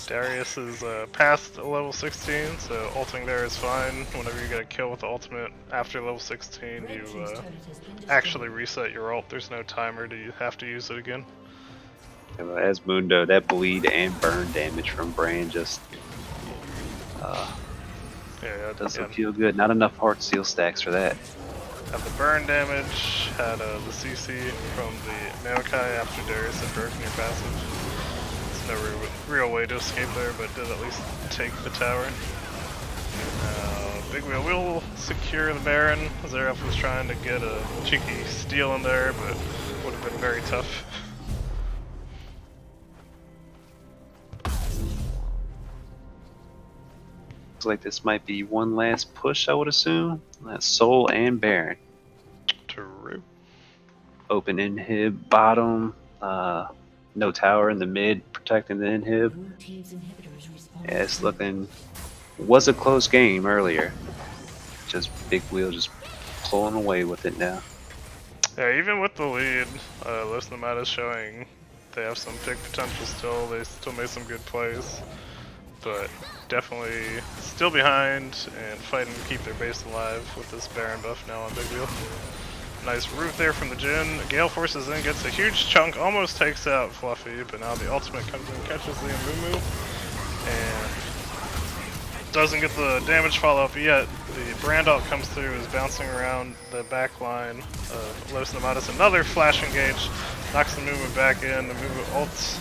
Darius is past level 16, so ulting there is fine. Whenever you get a kill with the ultimate after level 16, you actually reset your ult. There's no timer to have to use it again. As Mundo, that bleed and burn damage from Brand just doesn't feel good. Not enough heart seal stacks for that. Had the burn damage, had the CC from the Maokai after Darius had broken your passive. There's no real way to escape there, but did at least take the tower. Big Wheel will secure the Baron. Zeref was trying to get a cheeky steal in there, but would have been very tough. Looks like this might be one last push, I would assume. That's Soul and Baron. True. Open inhib, bottom, no tower in the mid, protecting the inhib. Blue team's inhibitor is responding. Yeah, it's looking, was a close game earlier. Just Big Wheel just pulling away with it now. Yeah, even with the lead, Los Nomadas showing they have some big potential still. They still made some good plays, but definitely still behind and fighting to keep their base alive with this Baron buff now on Big Wheel. Nice root there from the Jhin. Gale forces in, gets a huge chunk, almost takes out Fluffy, but now the ultimate comes in, catches the Amumu, and doesn't get the damage follow-up yet. The Brand ult comes through, is bouncing around the back line of Los Nomadas. Another flash engage, knocks the Amumu back in. The Amumu ults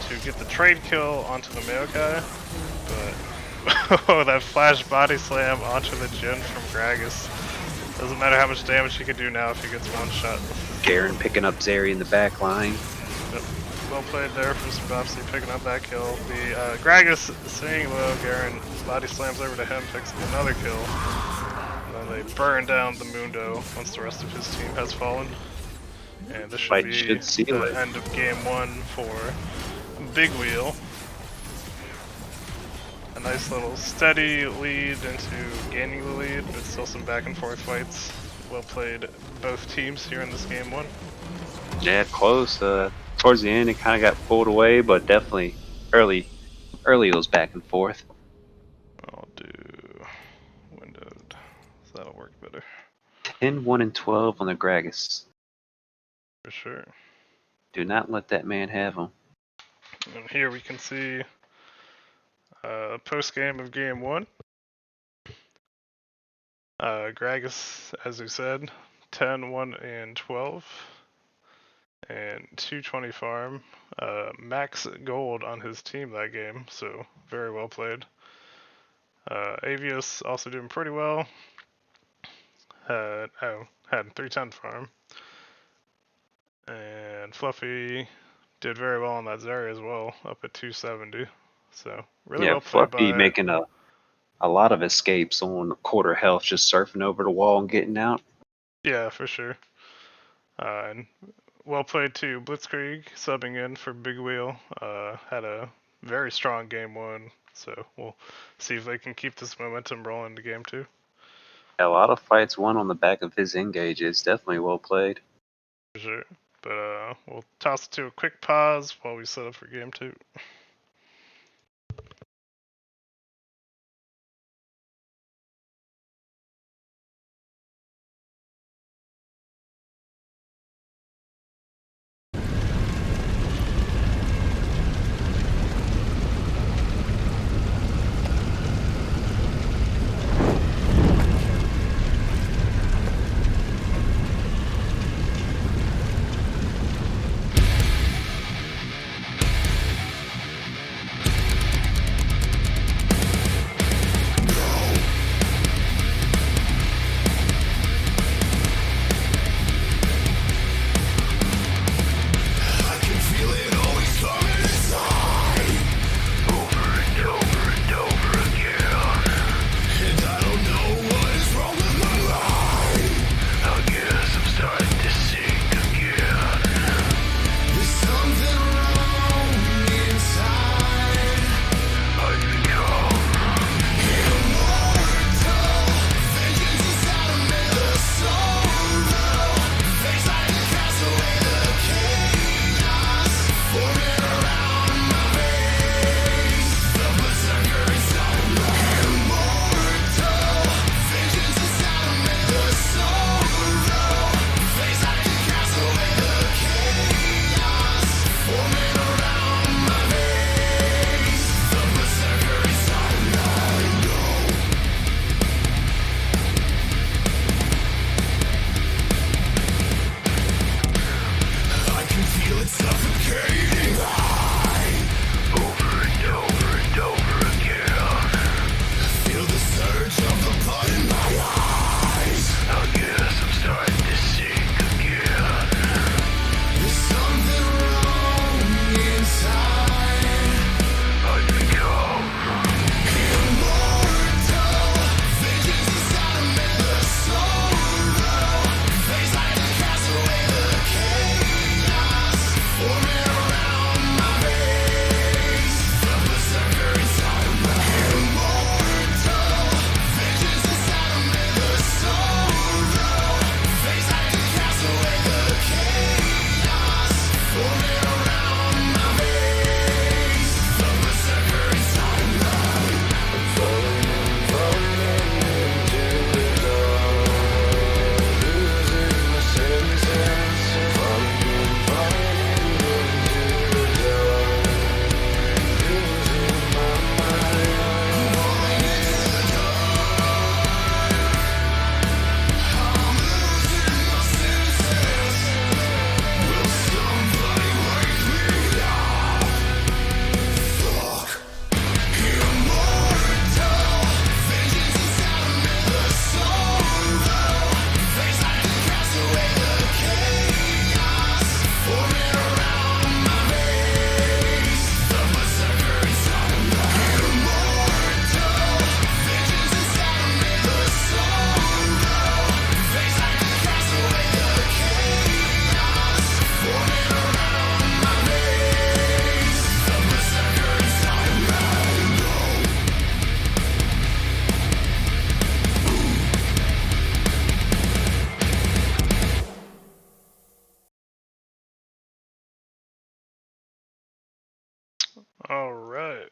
to get the trade kill onto the Maokai, but oh, that flash body slam onto the Jhin from Gragas. Doesn't matter how much damage he can do now if he gets one shot. Garen picking up Zeri in the back line. Yep. well played there from Sabopsy picking up that kill. The Gragas staying low, Garen body slams over to him, picks up another kill. And then they burn down the Mundo once the rest of his team has fallen. And this should Fight be should seal the it. end of game 1 for Big Wheel. A nice little steady lead into gaining the lead, but still some back and forth fights. Well played both teams here in this game 1. Yeah, close. Towards the end, it kind of got pulled away, but definitely early it was back and forth. I'll do windowed, so that'll work better. 10, 1, and 12 on the Gragas. For sure. Do not let that man have them. And here we can see post game of game 1. Gragas, as we said, 10, 1, and 12. And 220 farm. Max gold on his team that game, so very well played. Avios also doing pretty well. Had 310 farm. And Fluffy did very well on that Zarya as well, up at 270. So really well played Fluffy by making a lot of escapes on quarter health, just surfing over the wall and getting out. Yeah, for sure. And well played too. Blitzkrieg subbing in for Big Wheel. Had a very strong game 1, so we'll see if they can keep this momentum rolling to game 2. A lot of fights won on the back of his engages. Definitely well played. For sure. But we'll toss it to a quick pause while we set up for game 2. Alright,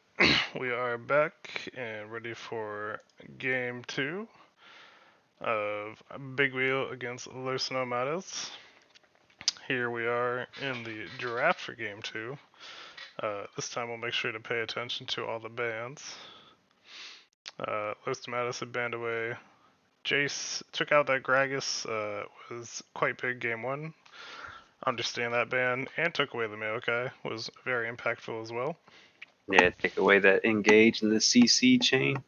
we are back and ready for game 2 of Big Wheel against Los Nomadas. Here we are in the draft for game 2. This time we'll make sure to pay attention to all the bans. Los Nomadas had banned away Jace, took out that Gragas, was quite big game 1. Understand that ban, and took away the Maokai, was very impactful as well. Yeah, take away that engage in the CC chain.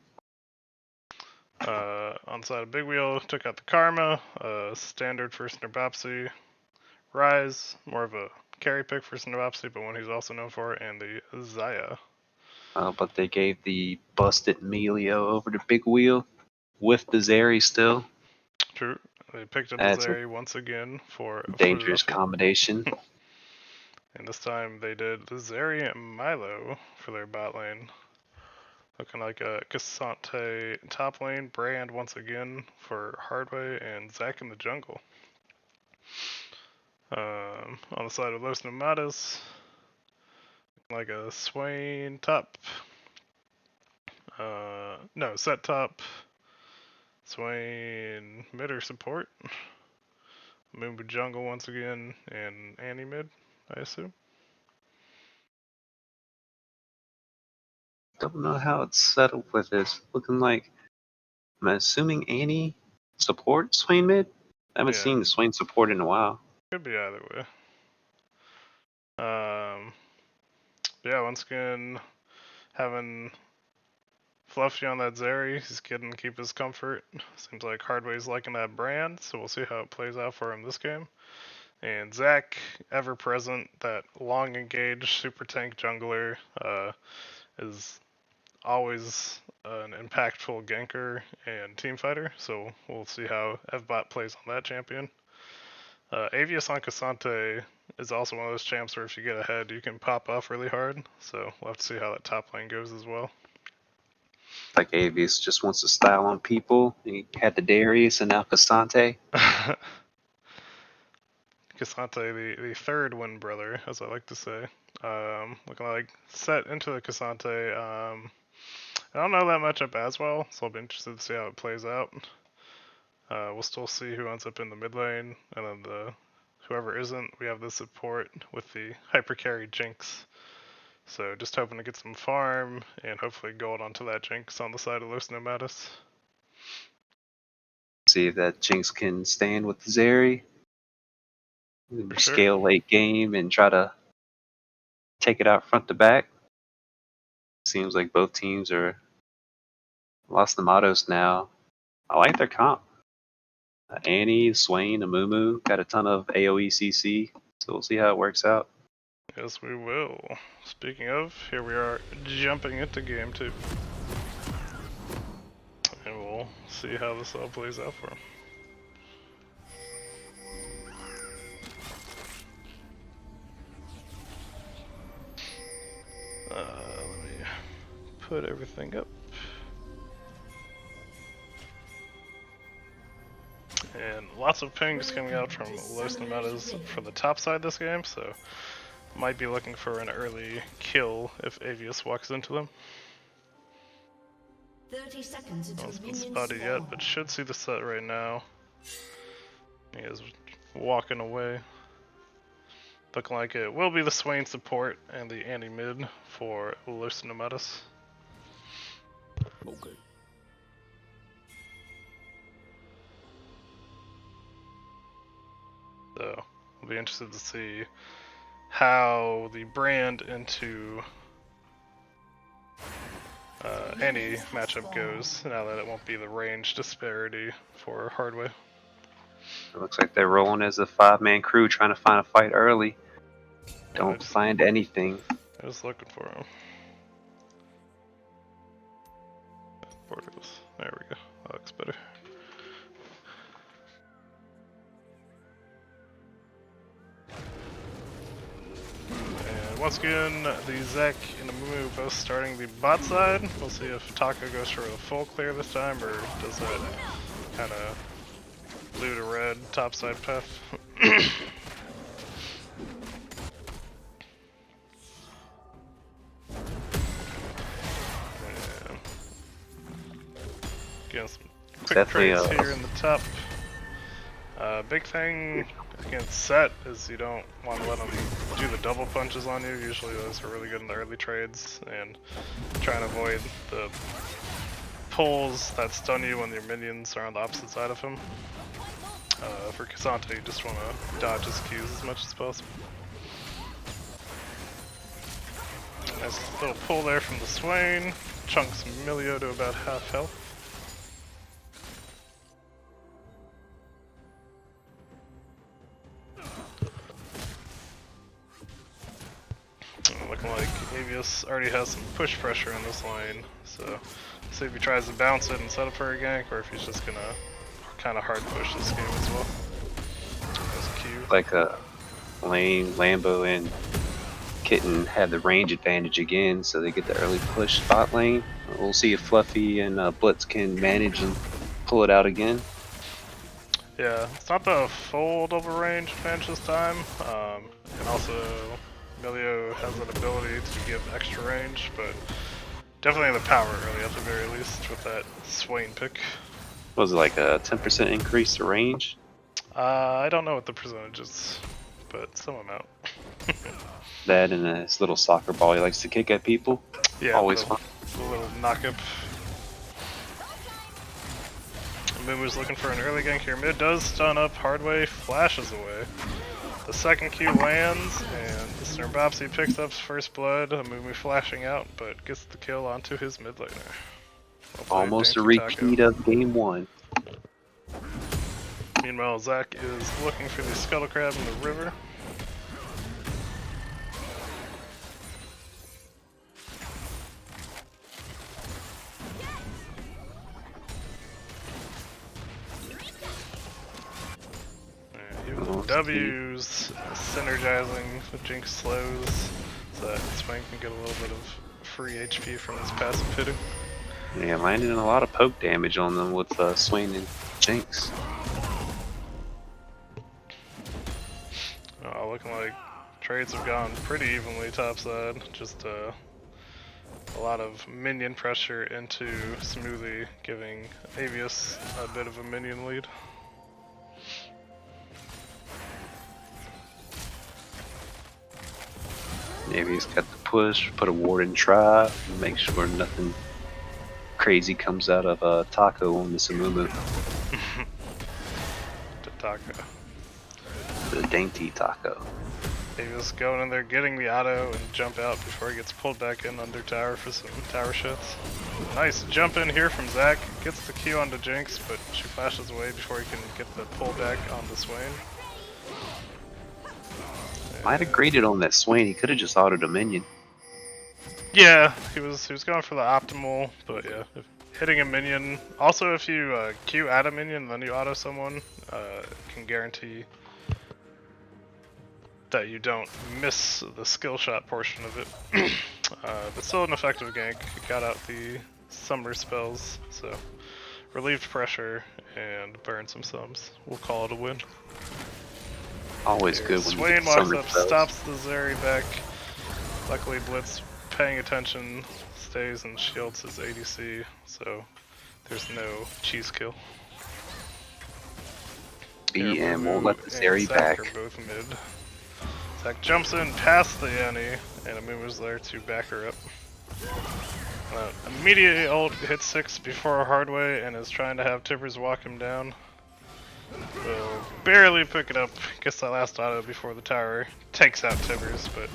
On the side of Big Wheel, took out the Karma, standard for Snarbopsy, Rise, more of a carry pick for Snarbopsy, but one he's also known for, and the Zaya. But they gave the busted Melio over to Big Wheel with the Zeri still. True, they picked up That's the a Zeri once again for dangerous Fluffy. combination. And this time they did the Zeri and Milo for their bot lane. Looking like a Cassante top lane, Brand once again for Hardway, and Zac in the jungle. On the side of Los Nomadas, like a Swain top. No, set top. Swain mid or support. Moonbu jungle once again, and Annie mid, I assume. Don't know how it's settled with this. Looking like, I'm assuming Annie support Swain mid? I haven't Yeah, seen Swain support in a while. could be either way. Yeah, once again, having Fluffy on that Zeri, he's getting to keep his comfort. Seems like Hardway's liking that brand, so we'll see how it plays out for him this game. And Zac, ever present, that long engaged super tank jungler, is always an impactful ganker and team fighter, so we'll see how Evbot plays on that champion. Avius on Cassante is also one of those champs where if you get ahead, you can pop off really hard, so we'll have to see how that top lane goes as well. Like Avius just wants to style on people. He had the Darius and now Cassante. Cassante, the third wind brother, as I like to say. Looking like set into the Cassante. I don't know that much up as well, so I'll be interested to see how it plays out. We'll still see who ends up in the mid lane, and then whoever isn't, we have the support with the hyper carry Jinx. So just hoping to get some farm and hopefully gold onto that Jinx on the side of Los Nomadas. See if that Jinx can stand with the Zeri. For sure. Scale late game and try to take it out front to back. Seems like both teams are Los Nomados now. I like their comp. Annie, Swain, Amumu got a ton of AoE CC, so we'll see how it works out. Yes, we will. Speaking of, here we are jumping into game 2. And we'll see how this all plays out for him. Let me put everything up. And lots of pings coming out from Los Nomadas for the top side this game, so might be looking for an early kill if Avius walks into them. 30 seconds until Hasn't been minions spotted spawn. yet, but should see the set right now. He is walking away. Looking like it will be the Swain support and the Annie mid for Los Nomadas. Okay. So we'll be interested to see how the brand into any matchup goes now that it won't be the range disparity for Hardway. It looks like they're rolling as a 5-man crew trying to find a fight early. I Don't find anything. was looking for him. Portals. There we go. That looks better. And once again, the Zac and the Mumu both starting the bot side. We'll see if Taka goes for a full clear this time, or does that kind of blue to red top side path. Getting some It's quick definitely trades here in the top. Big thing against Set is you don't want to let them do the double punches on you. Usually those are really good in the early trades, and try and avoid the pulls that stun you when your minions are on the opposite side of him. For Cassante, you just want to dodge his Qs as much as possible. Nice little pull there from the Swain. Chunks Milio to about half health. Looking like Avius already has some push pressure in this lane, so see if he tries to bounce it and set up for a gank, or if he's just gonna kind of hard push this game as well. There's a Q. like a Lane, Lambo, and Kitten have the range advantage again, so they get the early push spot lane. We'll see if Fluffy and Blitz can manage and pull it out again. Yeah, it's not the full double range advantage this time, and also Milio has an ability to give extra range, but definitely the power early at the very least with that Swain pick. Was it like a 10% increase to range? I don't know what the percentage is, but some amount. That and his little soccer ball he likes to kick at people. Yeah, Always the, fun. the little knock-up. Mumu's looking for an early gank here. Mid does stun up, Hardway flashes away. The second Q lands, and the Snurbopsy picks up first blood. Mumu flashing out, but gets the kill onto his mid laner. Well played, Almost a Dainty repeat Taco. of game 1. Meanwhile, Zach is looking for the Scuttle Crab in the river. W's synergizing with Jinx slows so that Swain can get a little bit of free HP from his passive hitting. Yeah, landing a lot of poke damage on them with Swain and Jinx. Looking like trades have gone pretty evenly topside. Just a lot of minion pressure into Smoothie, giving Avius a bit of a minion lead. Maybe he's got the push, put a ward in try, make sure nothing crazy comes out of Taco on the Samumu. To Taco. The dainty Taco. Avius going in there, getting the auto, and jump out before he gets pulled back in under tower for some tower shots. Nice jump in here from Zach. Gets the Q onto Jinx, but she flashes away before he can get the pullback on the Swain. Might have graded on that Swain. He could have just autoed a minion. Yeah, he was going for the optimal, but yeah, hitting a minion. Also, if you Q at a minion, then you auto someone, can guarantee that you don't miss the skill shot portion of it. But still an effective gank. Got out the summer spells, so relieved pressure and burned some sums. We'll call it a win. Always good when Swain you get walks summer up, spells. stops the Zeri back. Luckily, Blitz paying attention, stays and shields his ADC, so there's no cheese kill. BM won't let the and Zeri Zach back. are both mid. Zach jumps in past the Annie, and Amumu's there to back her up. Immediately ult hits 6 before Hardway and is trying to have Tibbers walk him down. Will barely pick it up, gets that last auto before the tower takes out Tibbers, but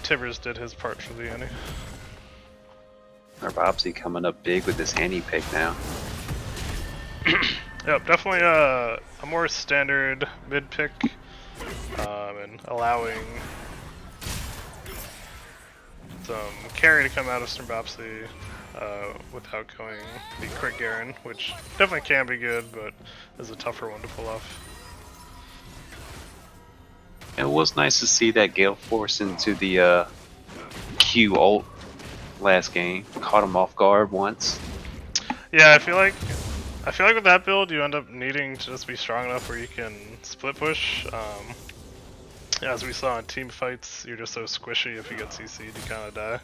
Tibbers did his part for the Annie. Our Bobsy coming up big with this Annie pick now. Yep, definitely a more standard mid pick, and allowing some carry to come out of Snurbopsy without going the crit Garen, which definitely can be good, but is a tougher one to pull off. It was nice to see that Gale Force into the Q ult last game. Caught him off guard once. Yeah, I feel like with that build you end up needing to just be strong enough where you can split push. As we saw in team fights, you're just so squishy if you get CC'd, you kind of die.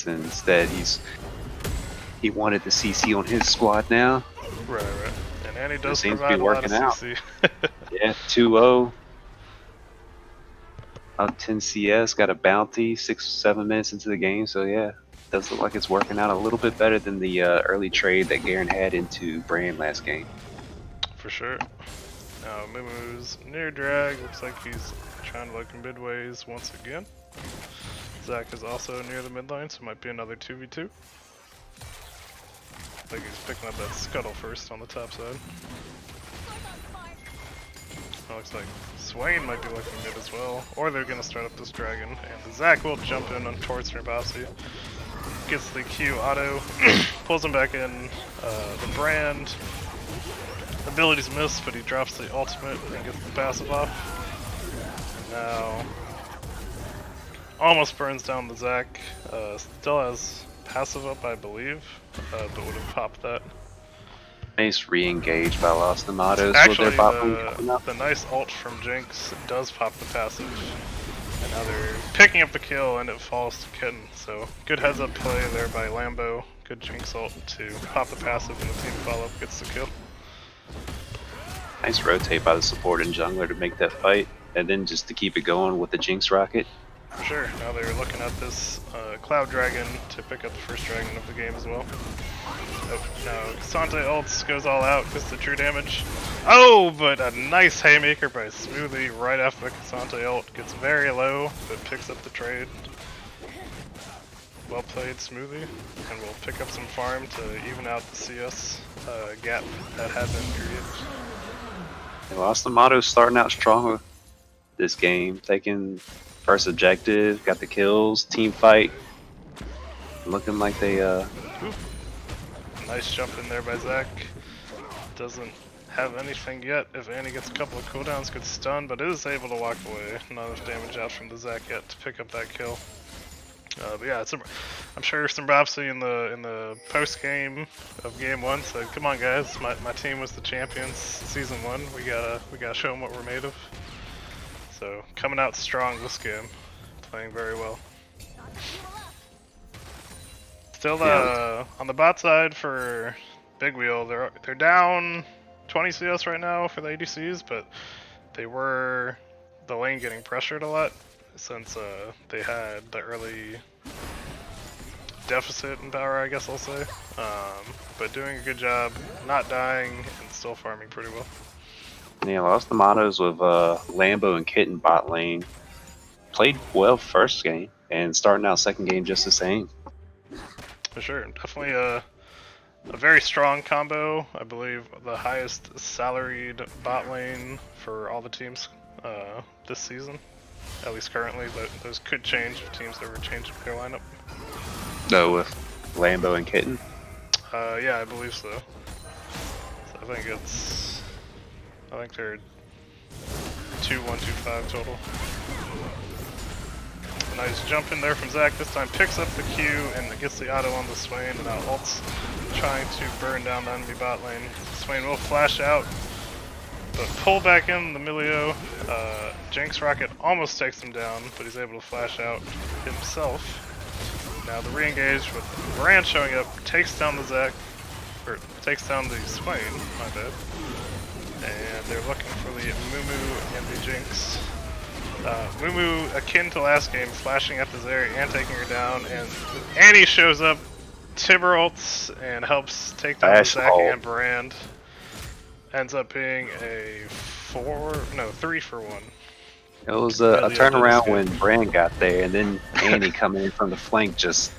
Instead, he's He wanted the CC on his squad now. Right. And Annie does seems to be provide a lot of working out. CC. Yeah, 2-0. Up 10 CS, got a bounty 6-7 minutes into the game, so yeah, does look like it's working out a little bit better than the early trade that Garen had into Brand last game. For sure. Now Mumu's near drag, looks like he's trying to look midways once again. Zach is also near the midline, so it might be another 2v2. I think he's picking up that scuttle first on the top side. It looks like Swain might be looking good as well, or they're gonna start up this dragon, and Zach will jump in on towards Nerbasi. Gets the Q auto, pulls him back in. The Brand abilities miss, but he drops the ultimate and gets the passive off. And now almost burns down the Zach. Still has passive up, I believe, but would have popped that. Nice re-engage by Lost Nomadas. Actually, the the nice ult from Jinx does pop the passive. And now they're picking up the kill and it falls to Kitten. So good heads up play there by Lambo. Good Jinx ult to pop the passive and the team follow up gets the kill. Nice rotate by the support and jungler to make that fight, and then just to keep it going with the Jinx rocket. For sure. Now they're looking at this Cloud Dragon to pick up the first dragon of the game as well. Oh, now Cassante ults, goes all out, gets the true damage. Oh, but a nice haymaker by Smoothie right after the Cassante ult. Gets very low, but picks up the trade. Well played, Smoothie. And we'll pick up some farm to even out the CS gap that had been created. And Lost Nomadas starting out strong with this game, taking first objective, got the kills, team fight. Looking like they Nice jump in there by Zach. Doesn't have anything yet. If Annie gets a couple of cooldowns, gets stunned, but is able to walk away. Not enough damage out from the Zach yet to pick up that kill. But yeah, I'm sure some Bopsy in the post game of game 1 said, "Come on, guys, my team was the champions season 1. We gotta show them what we're made of." So coming out strong this game, playing very well. Still on the bot side for Big Wheel, they're down 20 CS right now for the ADCs, but they were the lane getting pressured a lot since they had the early deficit in power, I guess I'll say. But doing a good job, not dying and still farming pretty well. Yeah, Lost Nomadas with Lambo and Kitten bot lane. Played well first game, and starting out second game just the same. For sure, definitely a very strong combo. I believe the highest salaried bot lane for all the teams this season, at least currently, but those could change if teams ever change their lineup. No, with Lambo and Kitten. Yeah, I believe so. I think they're 2-1-2-5 total. Nice jump in there from Zach. This time picks up the Q and gets the auto on the Swain, and now ults trying to burn down the enemy bot lane. Swain will flash out, but pull back in the Milio. Jinx rocket almost takes him down, but he's able to flash out himself. Now the re-engage with Brand showing up takes down the Zach, or takes down the Swain, my bad. And they're looking for the Mumu and the Jinx. Mumu, akin to last game, flashing at the Zeri and taking her down, and Annie shows up, Tibber ults, and helps take down the Zach and Brand. Ends up being a 3 for 1. It was a turnaround when Brand got there, and then Annie coming in from the flank just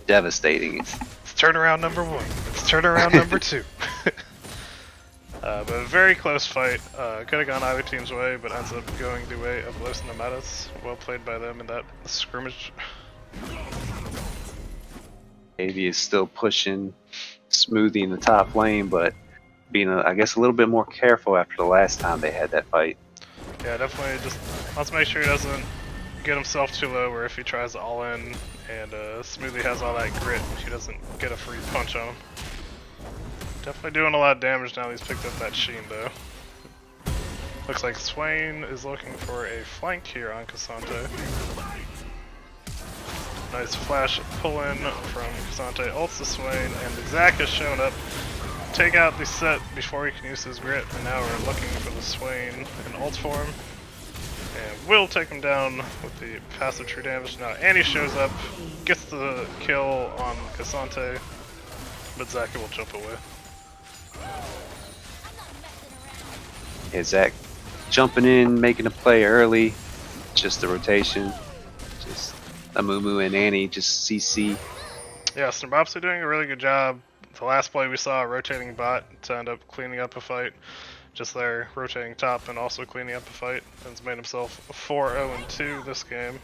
devastating. It's turnaround number 1. It's turnaround number 2. But a very close fight. Could have gone either team's way, but ends up going the way of Los Nomadas. Well played by them in that scrimmage. Avy is still pushing Smoothie in the top lane, but being, I guess, a little bit more careful after the last time they had that fight. Yeah, definitely just let's make sure he doesn't get himself too low, where if he tries all in and Smoothie has all that grit, he doesn't get a free punch on him. Definitely doing a lot of damage now he's picked up that Sheen though. Looks like Swain is looking for a flank here on Cassante. Nice flash pull in from Cassante, ults the Swain, and Zac has shown up. Take out the set before he can use his grit, and now we're looking for the Swain in ult form. And will take him down with the passive true damage. Now Annie shows up, gets the kill on Cassante, but Zac will jump away. Yeah, Zac jumping in, making a play early. Just the rotation. Just Amumu and Annie just CC. Yeah, Snrbopsy doing a really good job. The last play we saw, rotating bot to end up cleaning up a fight. Just there, rotating top and also cleaning up a fight. And has made himself 4-0-2 this game.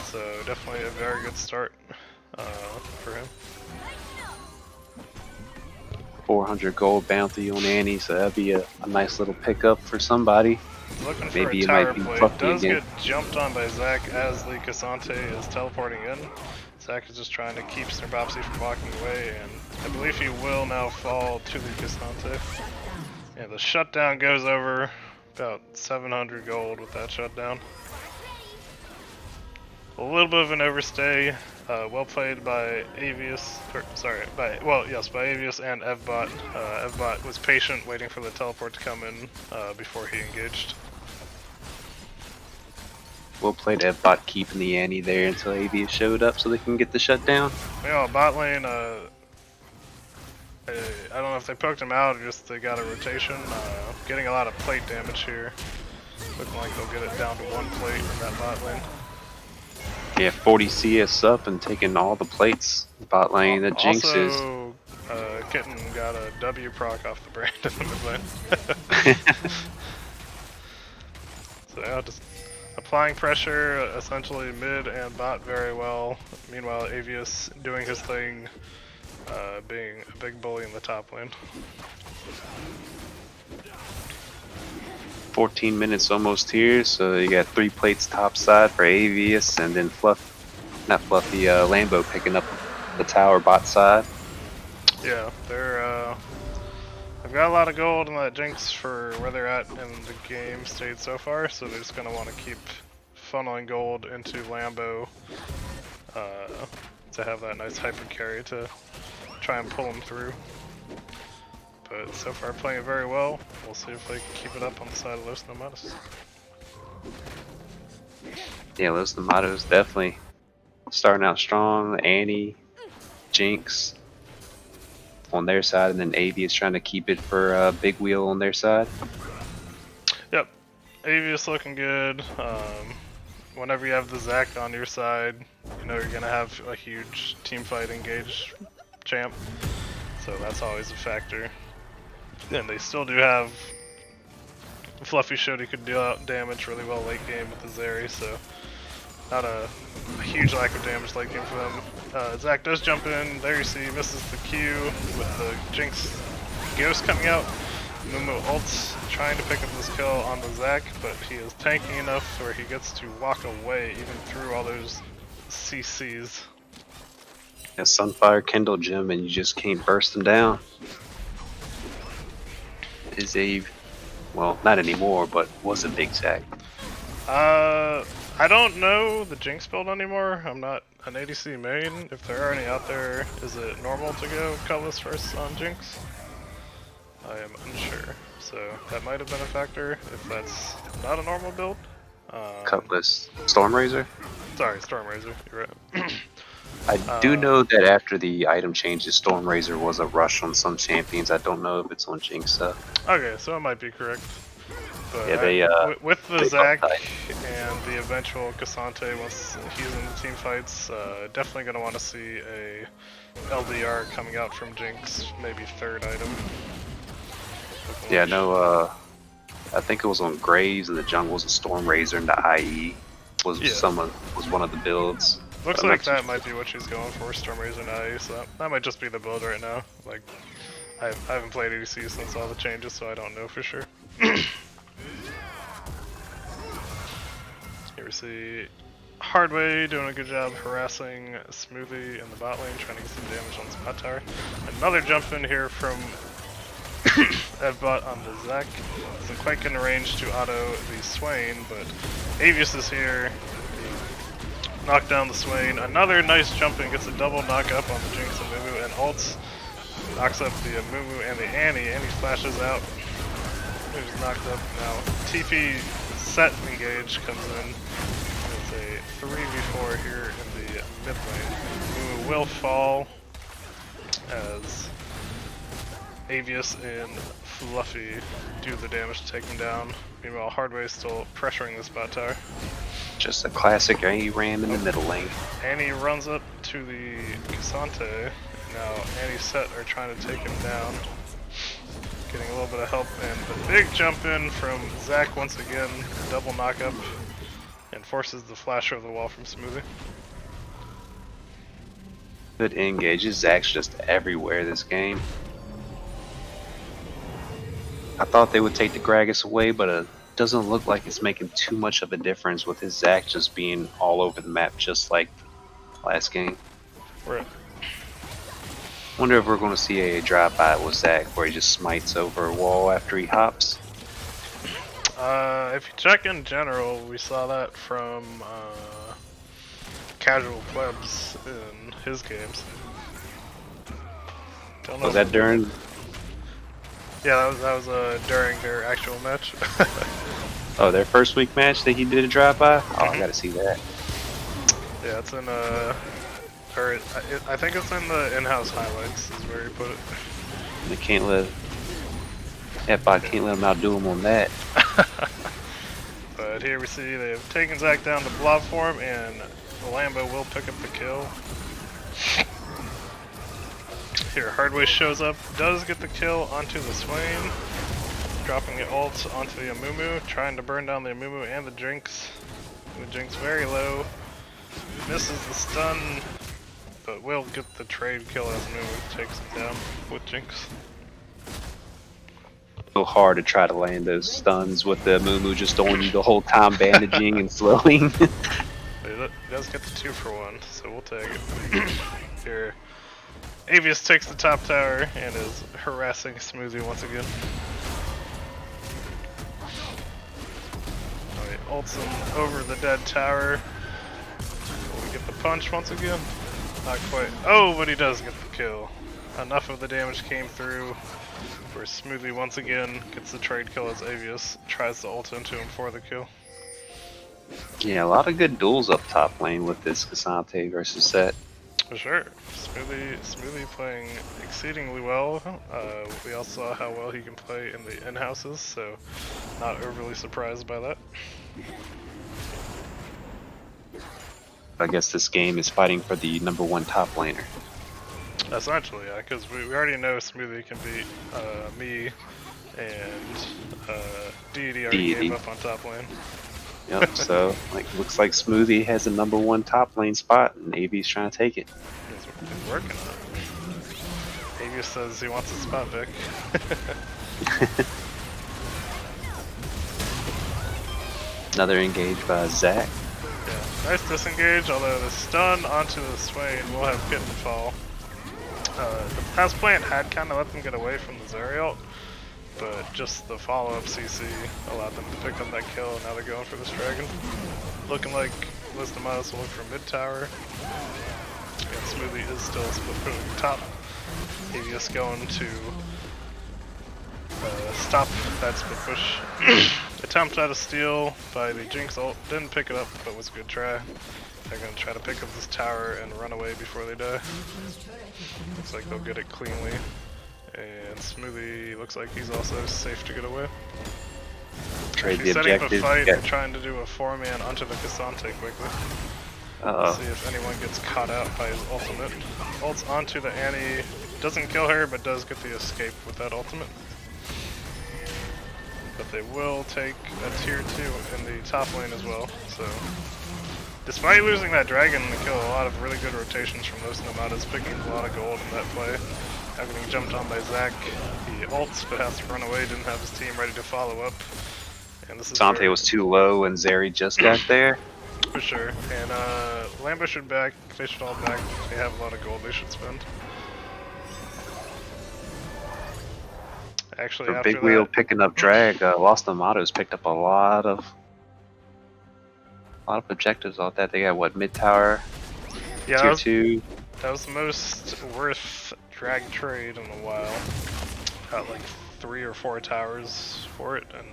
So definitely a very good start for him. 400 gold bounty on Annie, so that'd be a nice little pickup for somebody. Looking for Maybe a it tower might be play. Fluffy Does again. get jumped on by Zac as the Cassante is teleporting in. Zac is just trying to keep Snrbopsy from walking away, and I believe he will now fall to the Cassante. Yeah, the shutdown goes over about 700 gold with that shutdown. A little bit of an overstay. Well played by Avius, by Avius and Evbot. Evbot was patient, waiting for the teleport to come in before he engaged. We'll play Evbot keeping the Annie there until Avius showed up so they can get the shutdown. Yeah, bot lane, I don't know if they poked him out or just they got a rotation. Getting a lot of plate damage here. Looking like they'll get it down to 1 plate in that bot lane. Yeah, 40 CS up and taking all the plates. Bot lane, the Jinx is. Also, Kitten got a W proc off the brand in the mid lane. So yeah, just applying pressure, essentially mid and bot very well. Meanwhile, Avius doing his thing, being a big bully in the top lane. 14 minutes almost here, so you got 3 plates top side for Avius, and then Lambo picking up the tower bot side. Yeah, they've got a lot of gold in that Jinx for where they're at in the game state so far, so they're just gonna want to keep funneling gold into Lambo to have that nice hyper carry to try and pull them through. But so far playing it very well. We'll see if they can keep it up on the side of Los Nomadas. Yeah, Los Nomadas definitely starting out strong. Annie, Jinx on their side, and then Avius trying to keep it for Big Wheel on their side. Yep, Avius looking good. Whenever you have the Zac on your side, you know you're gonna have a huge team fight engage champ. So that's always a factor. And they still do have Fluffy showed he could deal out damage really well late game with the Zeri, so not a huge lack of damage late game for them. Zac does jump in, there you see, misses the Q with the Jinx Ghost coming out. Mumu ults, trying to pick up this kill on the Zac, but he is tanky enough where he gets to walk away even through all those CCs. Yeah, Sunfire Kindle Gem, and you just can't burst them down. Is a, well, not anymore, but was a big Zac. I don't know the Jinx build anymore. I'm not an ADC main. If there are any out there, is it normal to go Cutlass first on Jinx? I am unsure. So that might have been a factor if that's not a normal build. Cutlass Stormrazor. Sorry, Stormrazor. You're right. I do know that after the item changes, Stormrazor was a rush on some champions. I don't know if it's on Jinx though. Okay, so it might be correct. But Yeah, they with the they Zac uptight. and the eventual Cassante once he's in the team fights, definitely gonna want to see a LDR coming out from Jinx, maybe 3rd item. Yeah, no. I think it was on Graves in the jungles, a Stormrazor, and the IE was one of the builds. Looks I'm like not that might be what she's going for, Stormrazor and IE, so that might just be the build right now. Like, I haven't played ADC since all the changes, so I don't know for sure. Here we see Hardway doing a good job harassing Smoothie in the bot lane, trying to get some damage on this bot tower. Another jump in here from Evbot on the Zac. Doesn't quite get in range to auto the Swain, but Avius is here. knock down the Swain. Another nice jump in, gets a double knock up on the Jinx and Mumu, and ults. Knocks up the Mumu and the Annie. Annie flashes out. He's knocked up now. TP set engage comes in. It's a 3v4 here in the mid lane. Mumu will fall as Avius and Fluffy do the damage to take him down. Meanwhile, Hardway is still pressuring this bot tower. Just a classic A ram in the middle lane. Annie runs up to the Cassante. Now Annie Set are trying to take him down. Getting a little bit of help, and a big jump in from Zach once again. Double knock up and forces the flash over the wall from Smoothie. Good engages. Zach's just everywhere this game. I thought they would take the Gragas away, but it doesn't look like it's making too much of a difference with his Zach just being all over the map just like last game. Right. Wonder if we're going to see a drive-by with Zach where he just smites over a wall after he hops. If you check in general, we saw that from casual plebs in his games. Don't know Was that during? Yeah, that was during their actual match. Oh, their first week match that he did a drive-by? Oh, I gotta see that. Yeah, it's in I think it's in the in-house highlights is where he put it. They can't let F5 can't let him outdo him on that. But here we see they have taken Zach down to blob form, and Lambo will pick up the kill. Here, Hardway shows up, does get the kill onto the Swain, dropping the ult onto the Amumu, trying to burn down the Amumu and the Jinx. The Jinx very low, misses the stun, but will get the trade kill as Amumu takes him down with Jinx. So hard to try to land those stuns with the Mumu just on you the whole time, bandaging and slowing. But it does get the 2-for-1, so we'll take it. Here, Avius takes the top tower and is harassing Smoothie once again. Alright, ults him over the dead tower. Will we get the punch once again? Not quite. Oh, but he does get the kill. Enough of the damage came through where Smoothie once again gets the trade kill as Avius tries to ult into him for the kill. Yeah, a lot of good duels up top lane with this Cassante versus Set. For sure. Smoothie playing exceedingly well. We all saw how well he can play in the in-houses, so not overly surprised by that. I guess this game is fighting for the #1 top laner. Essentially, yeah, because we already know Smoothie can beat me, and Deity already gave up on top lane. Yep, so looks like Smoothie has a #1 top lane spot, and AB's trying to take it. He's working on it. Avius says he wants a spot pick. Another engage by Zach. Yeah, nice disengage, although the stun onto the Swain will have Kitten fall. The past plant had kind of let them get away from the Zerial, but just the follow-up CC allowed them to pick up that kill, and now they're going for this dragon. Looking like Nomadas will look for mid-tower. And Smoothie is still split pushing top. Avius going to stop that split push. Attempt at a steal by the Jinx ult. Didn't pick it up, but was a good try. They're going to try to pick up this tower and run away before they die. Looks like they'll get it cleanly. And Smoothie looks like he's also safe to get away. Trade the He's setting up objective. a fight and trying to do a 4-man onto the Cassante quickly. See if anyone gets caught out by his ultimate. Ults onto the Annie. Doesn't kill her, but does get the escape with that ultimate. But they will take a tier 2 in the top lane as well. So, despite losing that dragon to kill, a lot of really good rotations from those Nomadas, picking a lot of gold in that play. After being jumped on by Zach, he ults but has to run away, didn't have his team ready to follow up. And this is Sante was too low and Zeri just got there. For sure. And Lambo should back, they should all back. They have a lot of gold they should spend. Actually, For after Big Wheel that, picking up drag, Lost Nomados picked up a lot of A lot of objectives on that. They got what, mid tower, Yeah, tier 2. that was the most worth drag trade in a while. Got like 3 or 4 towers for it and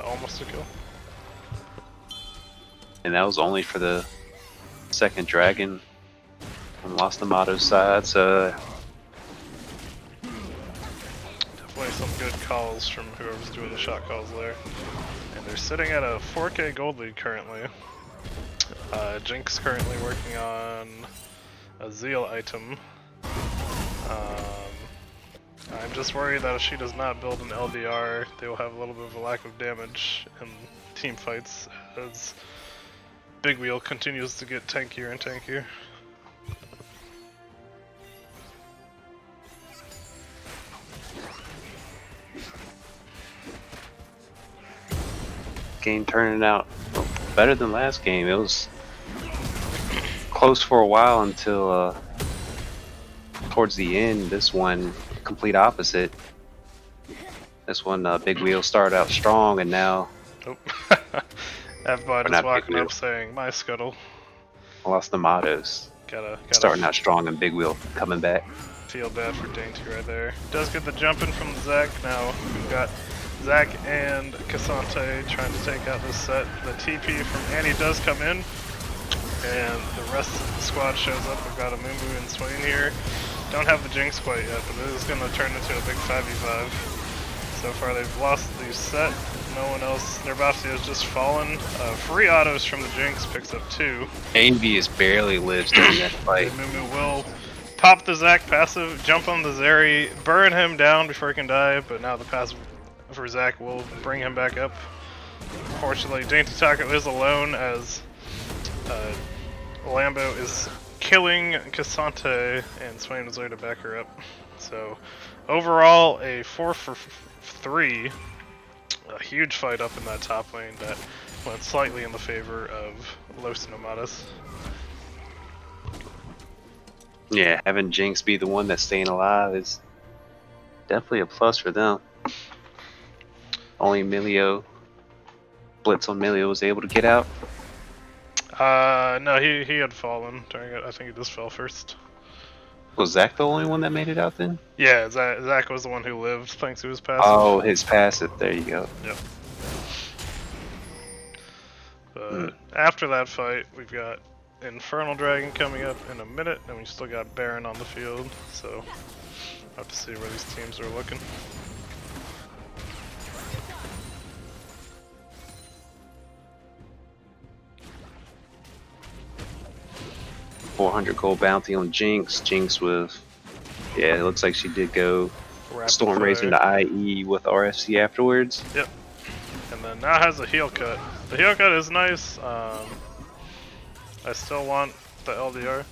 almost a kill. And that was only for the second dragon on Lost Nomadas side. So Definitely some good calls from whoever's doing the shot calls there. And they're sitting at a 4K gold lead currently. Jinx currently working on a Zeal item. I'm just worried that if she does not build an LDR, they will have a little bit of a lack of damage in team fights as Big Wheel continues to get tankier and tankier. game turning out better than last game. It was close for a while until towards the end. This one, complete opposite. This one, Big Wheel started out strong, and now Nope. Everybody not is walking Big Wheel. up saying, "My scuttle." Lost Nomadas. Gotta Starting out strong, and Big Wheel coming back. feel bad for Dainty right there. Does get the jump in from Zac. Now we've got Zac and Cassante trying to take out this set. The TP from Annie does come in, and the rest of the squad shows up. We've got a Mumu and Swain here. Don't have the Jinx quite yet, but it is going to turn into a big 5v5. So far they've lost the set. No one else. Their Baptiste has just fallen. Free autos from the Jinx picks up 2. Envious barely lives during that fight. Mumu will pop the Zac passive, jump on the Zeri, burn him down before he can die, but now the passive for Zac will bring him back up. Unfortunately, Dainty Taco is alone as Lambo is killing Cassante and Swain was there to back her up. So overall, a 4 for 3. A huge fight up in that top lane that went slightly in the favor of Los Nomadas. Yeah, having Jinx be the one that's staying alive is definitely a plus for them. Only Milio, Blitz on Milio was able to get out. No, he had fallen during it. I think he just fell first. Was Zac the only one that made it out then? Yeah, Zac was the one who lived thanks to his passive. Oh, his passive. There you go. Yep. But after that fight, we've got Infernal Dragon coming up in a minute, and we still got Baron on the field, so we'll have to see where these teams are looking. $400 gold bounty on Jinx. Jinx with, yeah, it looks like she did go Rapid Storm fire. Razor into IE with RFC afterwards. Yep. And then now has a heal cut. The heal cut is nice. I still want the LDR.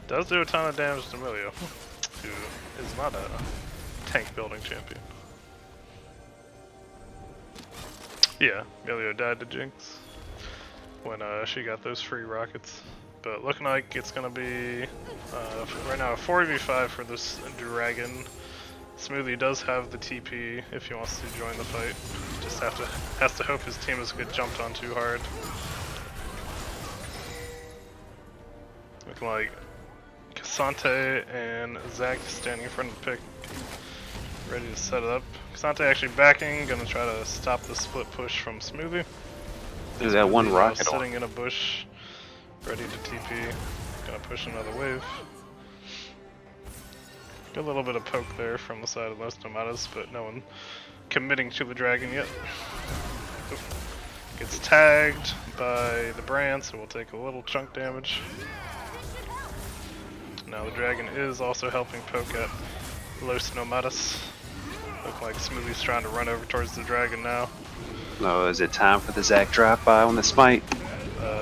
Does do a ton of damage to Milio, who is not a tank building champion. Yeah, Milio died to Jinx when she got those free rockets. But looking like it's gonna be right now a 4v5 for this dragon. Smoothie does have the TP if he wants to join the fight. Just has to hope his team doesn't get jumped on too hard. Looking like Cassante and Zac standing in front of the pick, ready to set it up. Cassante actually backing, gonna try to stop the split push from Smoothie. There's that one Smoothie rocket sitting in a bush, ready to TP. Gonna push another wave. Got a little bit of poke there from the side of Los Nomadas, but no one committing to the dragon yet. Oop. Gets tagged by the brand, so we'll take a little chunk damage. Now the dragon is also helping poke at Los Nomadas. Look like Smoothie's trying to run over towards the dragon now. No, is it time for the Zac drop by on the smite?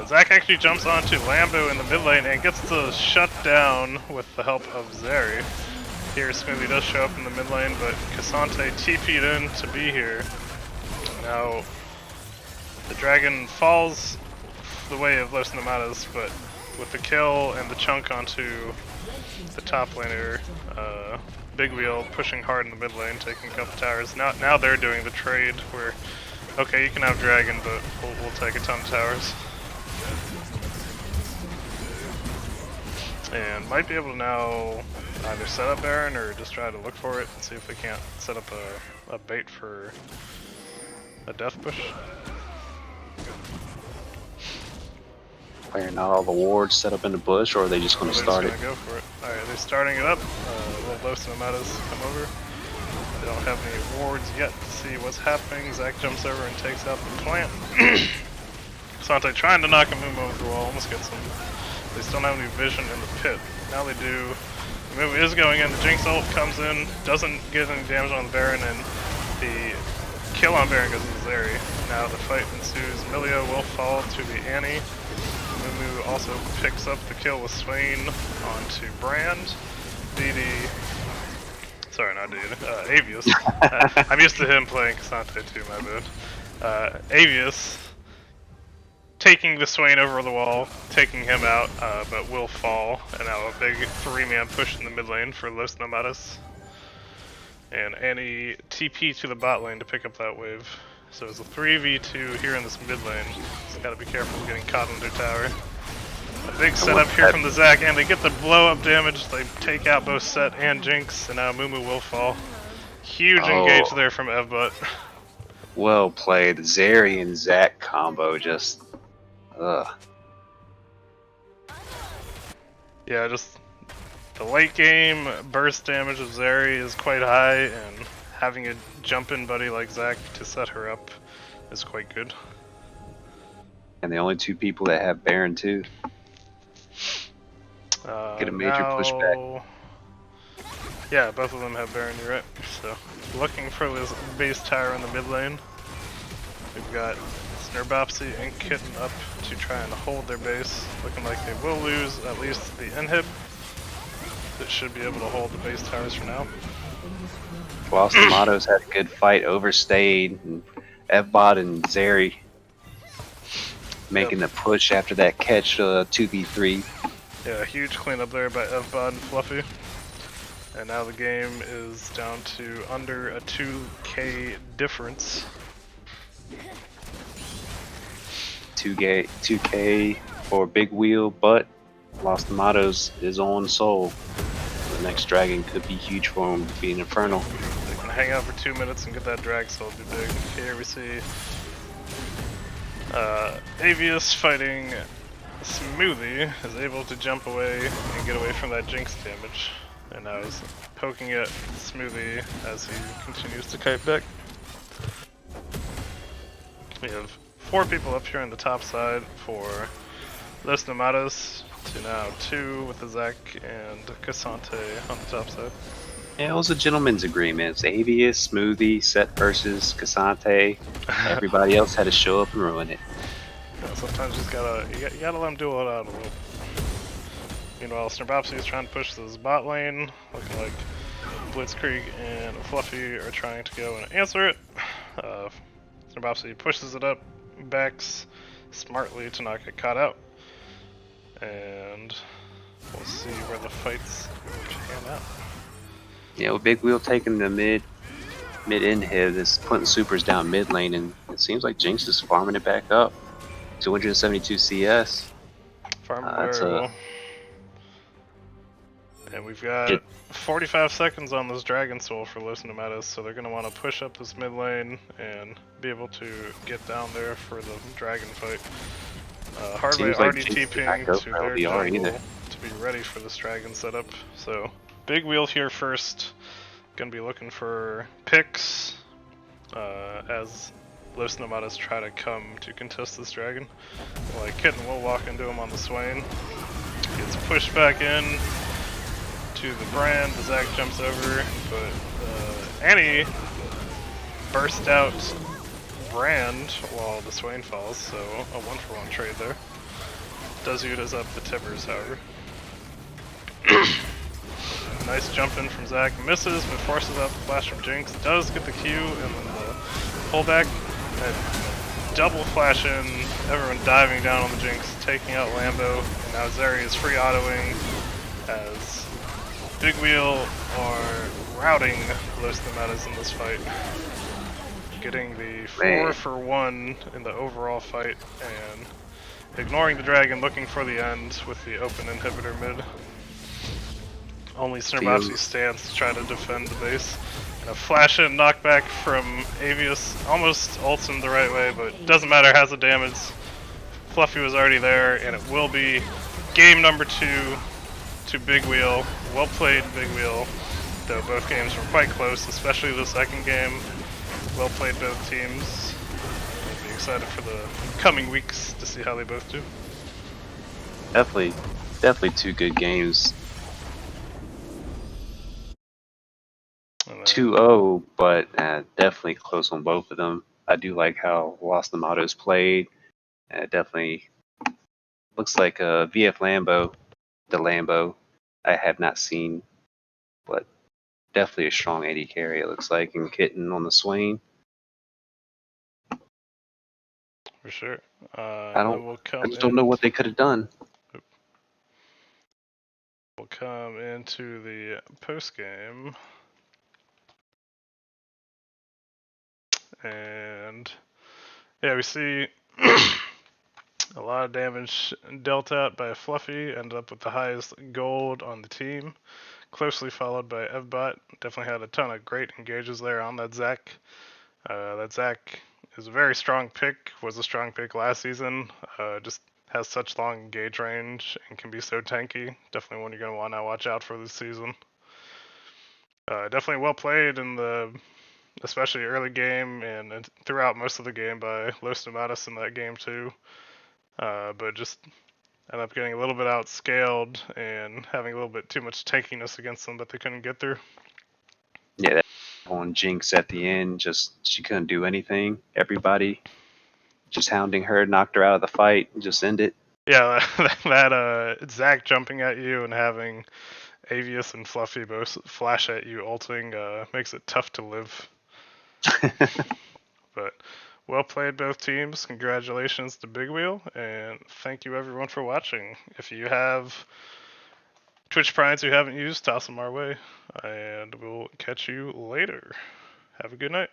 Zac actually jumps onto Lambo in the mid lane and gets the shut down with the help of Zeri. Here Smoothie does show up in the mid lane, but Cassante TP'd in to be here. Now the dragon falls the way of Los Nomadas, but with the kill and the chunk onto the top laner, Big Wheel pushing hard in the mid lane, taking a couple towers. Now they're doing the trade where, okay, you can have Dragon, but we'll take a ton of towers. And might be able to now either set up Baron or just try to look for it and see if they can't set up a bait for a death push. Clearing out all the wards set up in the bush, or are they just going to start it? Go for it. Alright, they're starting it up. Little Los Nomadas come over. They don't have any wards yet to see what's happening. Zac jumps over and takes out the plant. Sante trying to knock a Mumu over the wall, almost gets him. They still don't have any vision in the pit. Now they do. The Mumu is going in. The Jinx ult comes in, doesn't get any damage on the Baron, and the kill on Baron goes to Zeri. Now the fight ensues. Milio will fall to the Annie. Mumu also picks up the kill with Swain onto Brand. DD. Sorry, not DD. Avius. I'm used to him playing Cassante too, my bad. Avius taking the Swain over the wall, taking him out, but will fall. And now a big 3-man push in the mid lane for Los Nomadas. And Annie TP to the bot lane to pick up that wave. So it's a 3v2 here in this mid lane. Just gotta be careful of getting caught under tower. A big setup here from the Zac, and they get the blow up damage. They take out both Set and Jinx, and now Mumu will fall. Huge engage there from Evbot. Well played. Zeri and Zac combo just. Ugh. Yeah, just the late game burst damage of Zeri is quite high, and having a jump-in buddy like Zac to set her up is quite good. And the only two people that have Baron too. Get a major pushback. Yeah, both of them have Baron, you're right. So, looking for this base tower in the mid lane. We've got Snurbopsy and Kitten up to try and hold their base. Looking like they will lose at least the inhib. That should be able to hold the base towers for now. Los Nomadas had a good fight, overstayed, and Evbot and Zeri making the push after that catch 2v3. Yeah, huge cleanup there by Evbot and Fluffy. And now the game is down to under a 2k difference. 2k for Big Wheel, but Los Nomadas is on soul. The next dragon could be huge for him, being Infernal. They can hang out for 2 minutes and get that drag soul be big. Here we see Avius fighting Smoothie is able to jump away and get away from that Jinx damage. And now he's poking at Smoothie as he continues to kite back. We have 4 people up here on the top side for Los Nomadas to now 2 with the Zac and Cassante on the top side. Yeah, it was a gentleman's agreement. It's Avius, Smoothie, Set versus Cassante. Everybody else had to show up and ruin it. Yeah, sometimes you gotta let them do it out a little. Meanwhile, Snurbopsy is trying to push this bot lane, looking like Blitzkrieg and Fluffy are trying to go and answer it. Snurbopsy pushes it up, backs smartly to not get caught out. And we'll see where the fights pan out. Yeah, with Big Wheel taking the mid inhib, is putting supers down mid lane, and it seems like Jinx is farming it back up. 272 CS. Farming very well. And we've got 45 seconds on this Dragon Soul for Los Nomadas, so they're going to want to push up this mid lane and be able to get down there for the Dragon fight. Hardly already TPing to their jungle to be ready for this Dragon setup. So, Big Wheel here first. Going to be looking for picks as Los Nomadas try to come to contest this Dragon. Like Kitten will walk into him on the Swain. Gets pushed back in to the Brand. The Zac jumps over, but Annie burst out Brand while the Swain falls, so a 1-for-1 trade there. Does up the Tibbers, however. Nice jump in from Zac, misses but forces out the flash from Jinx, does get the Q and then the pullback, and double flash in, everyone diving down on the Jinx, taking out Lambo, and now Zeri is free autoing as Big Wheel are routing Los Nomadas in this fight. Getting the 4-for-1 in the overall fight and ignoring the dragon, looking for the end with the open inhibitor mid. Only Snurbopsy stands to try to defend the base. And a flash in knockback from Avius almost ults him the right way, but doesn't matter, has the damage. Fluffy was already there, and it will be game number 2 to Big Wheel. Well played, Big Wheel, though both games were quite close, especially the second game. Well played both teams. I'll be excited for the coming weeks to see how they both do. Definitely 2 good games. 2-0, but definitely close on both of them. I do like how Los Nomadas played. It definitely looks like a VF Lambo, the Lambo I have not seen, but definitely a strong AD carry it looks like, and Kitten on the Swain. For sure. I just don't know what they could have done. We'll come into the post game. And yeah, we see a lot of damage dealt out by Fluffy. Ended up with the highest gold on the team. Closely followed by Evbot. Definitely had a ton of great engages there on that Zac. That Zac is a very strong pick. Was a strong pick last season. Just has such long engage range and can be so tanky. Definitely one you're going to want to watch out for this season. Definitely well played in the especially early game and throughout most of the game by Los Nomadas in that game too. But just ended up getting a little bit outscaled and having a little bit too much tankiness against them that they couldn't get through. Yeah, that on Jinx at the end, she couldn't do anything. Everybody just hounding her, knocked her out of the fight, and just end it. Yeah, that Zac jumping at you and having Avius and Fluffy both flash at you ulting makes it tough to live. But well played both teams. Congratulations to Big Wheel, and thank you everyone for watching. If you have Twitch Primes you haven't used, toss them our way, and we'll catch you later. Have a good night.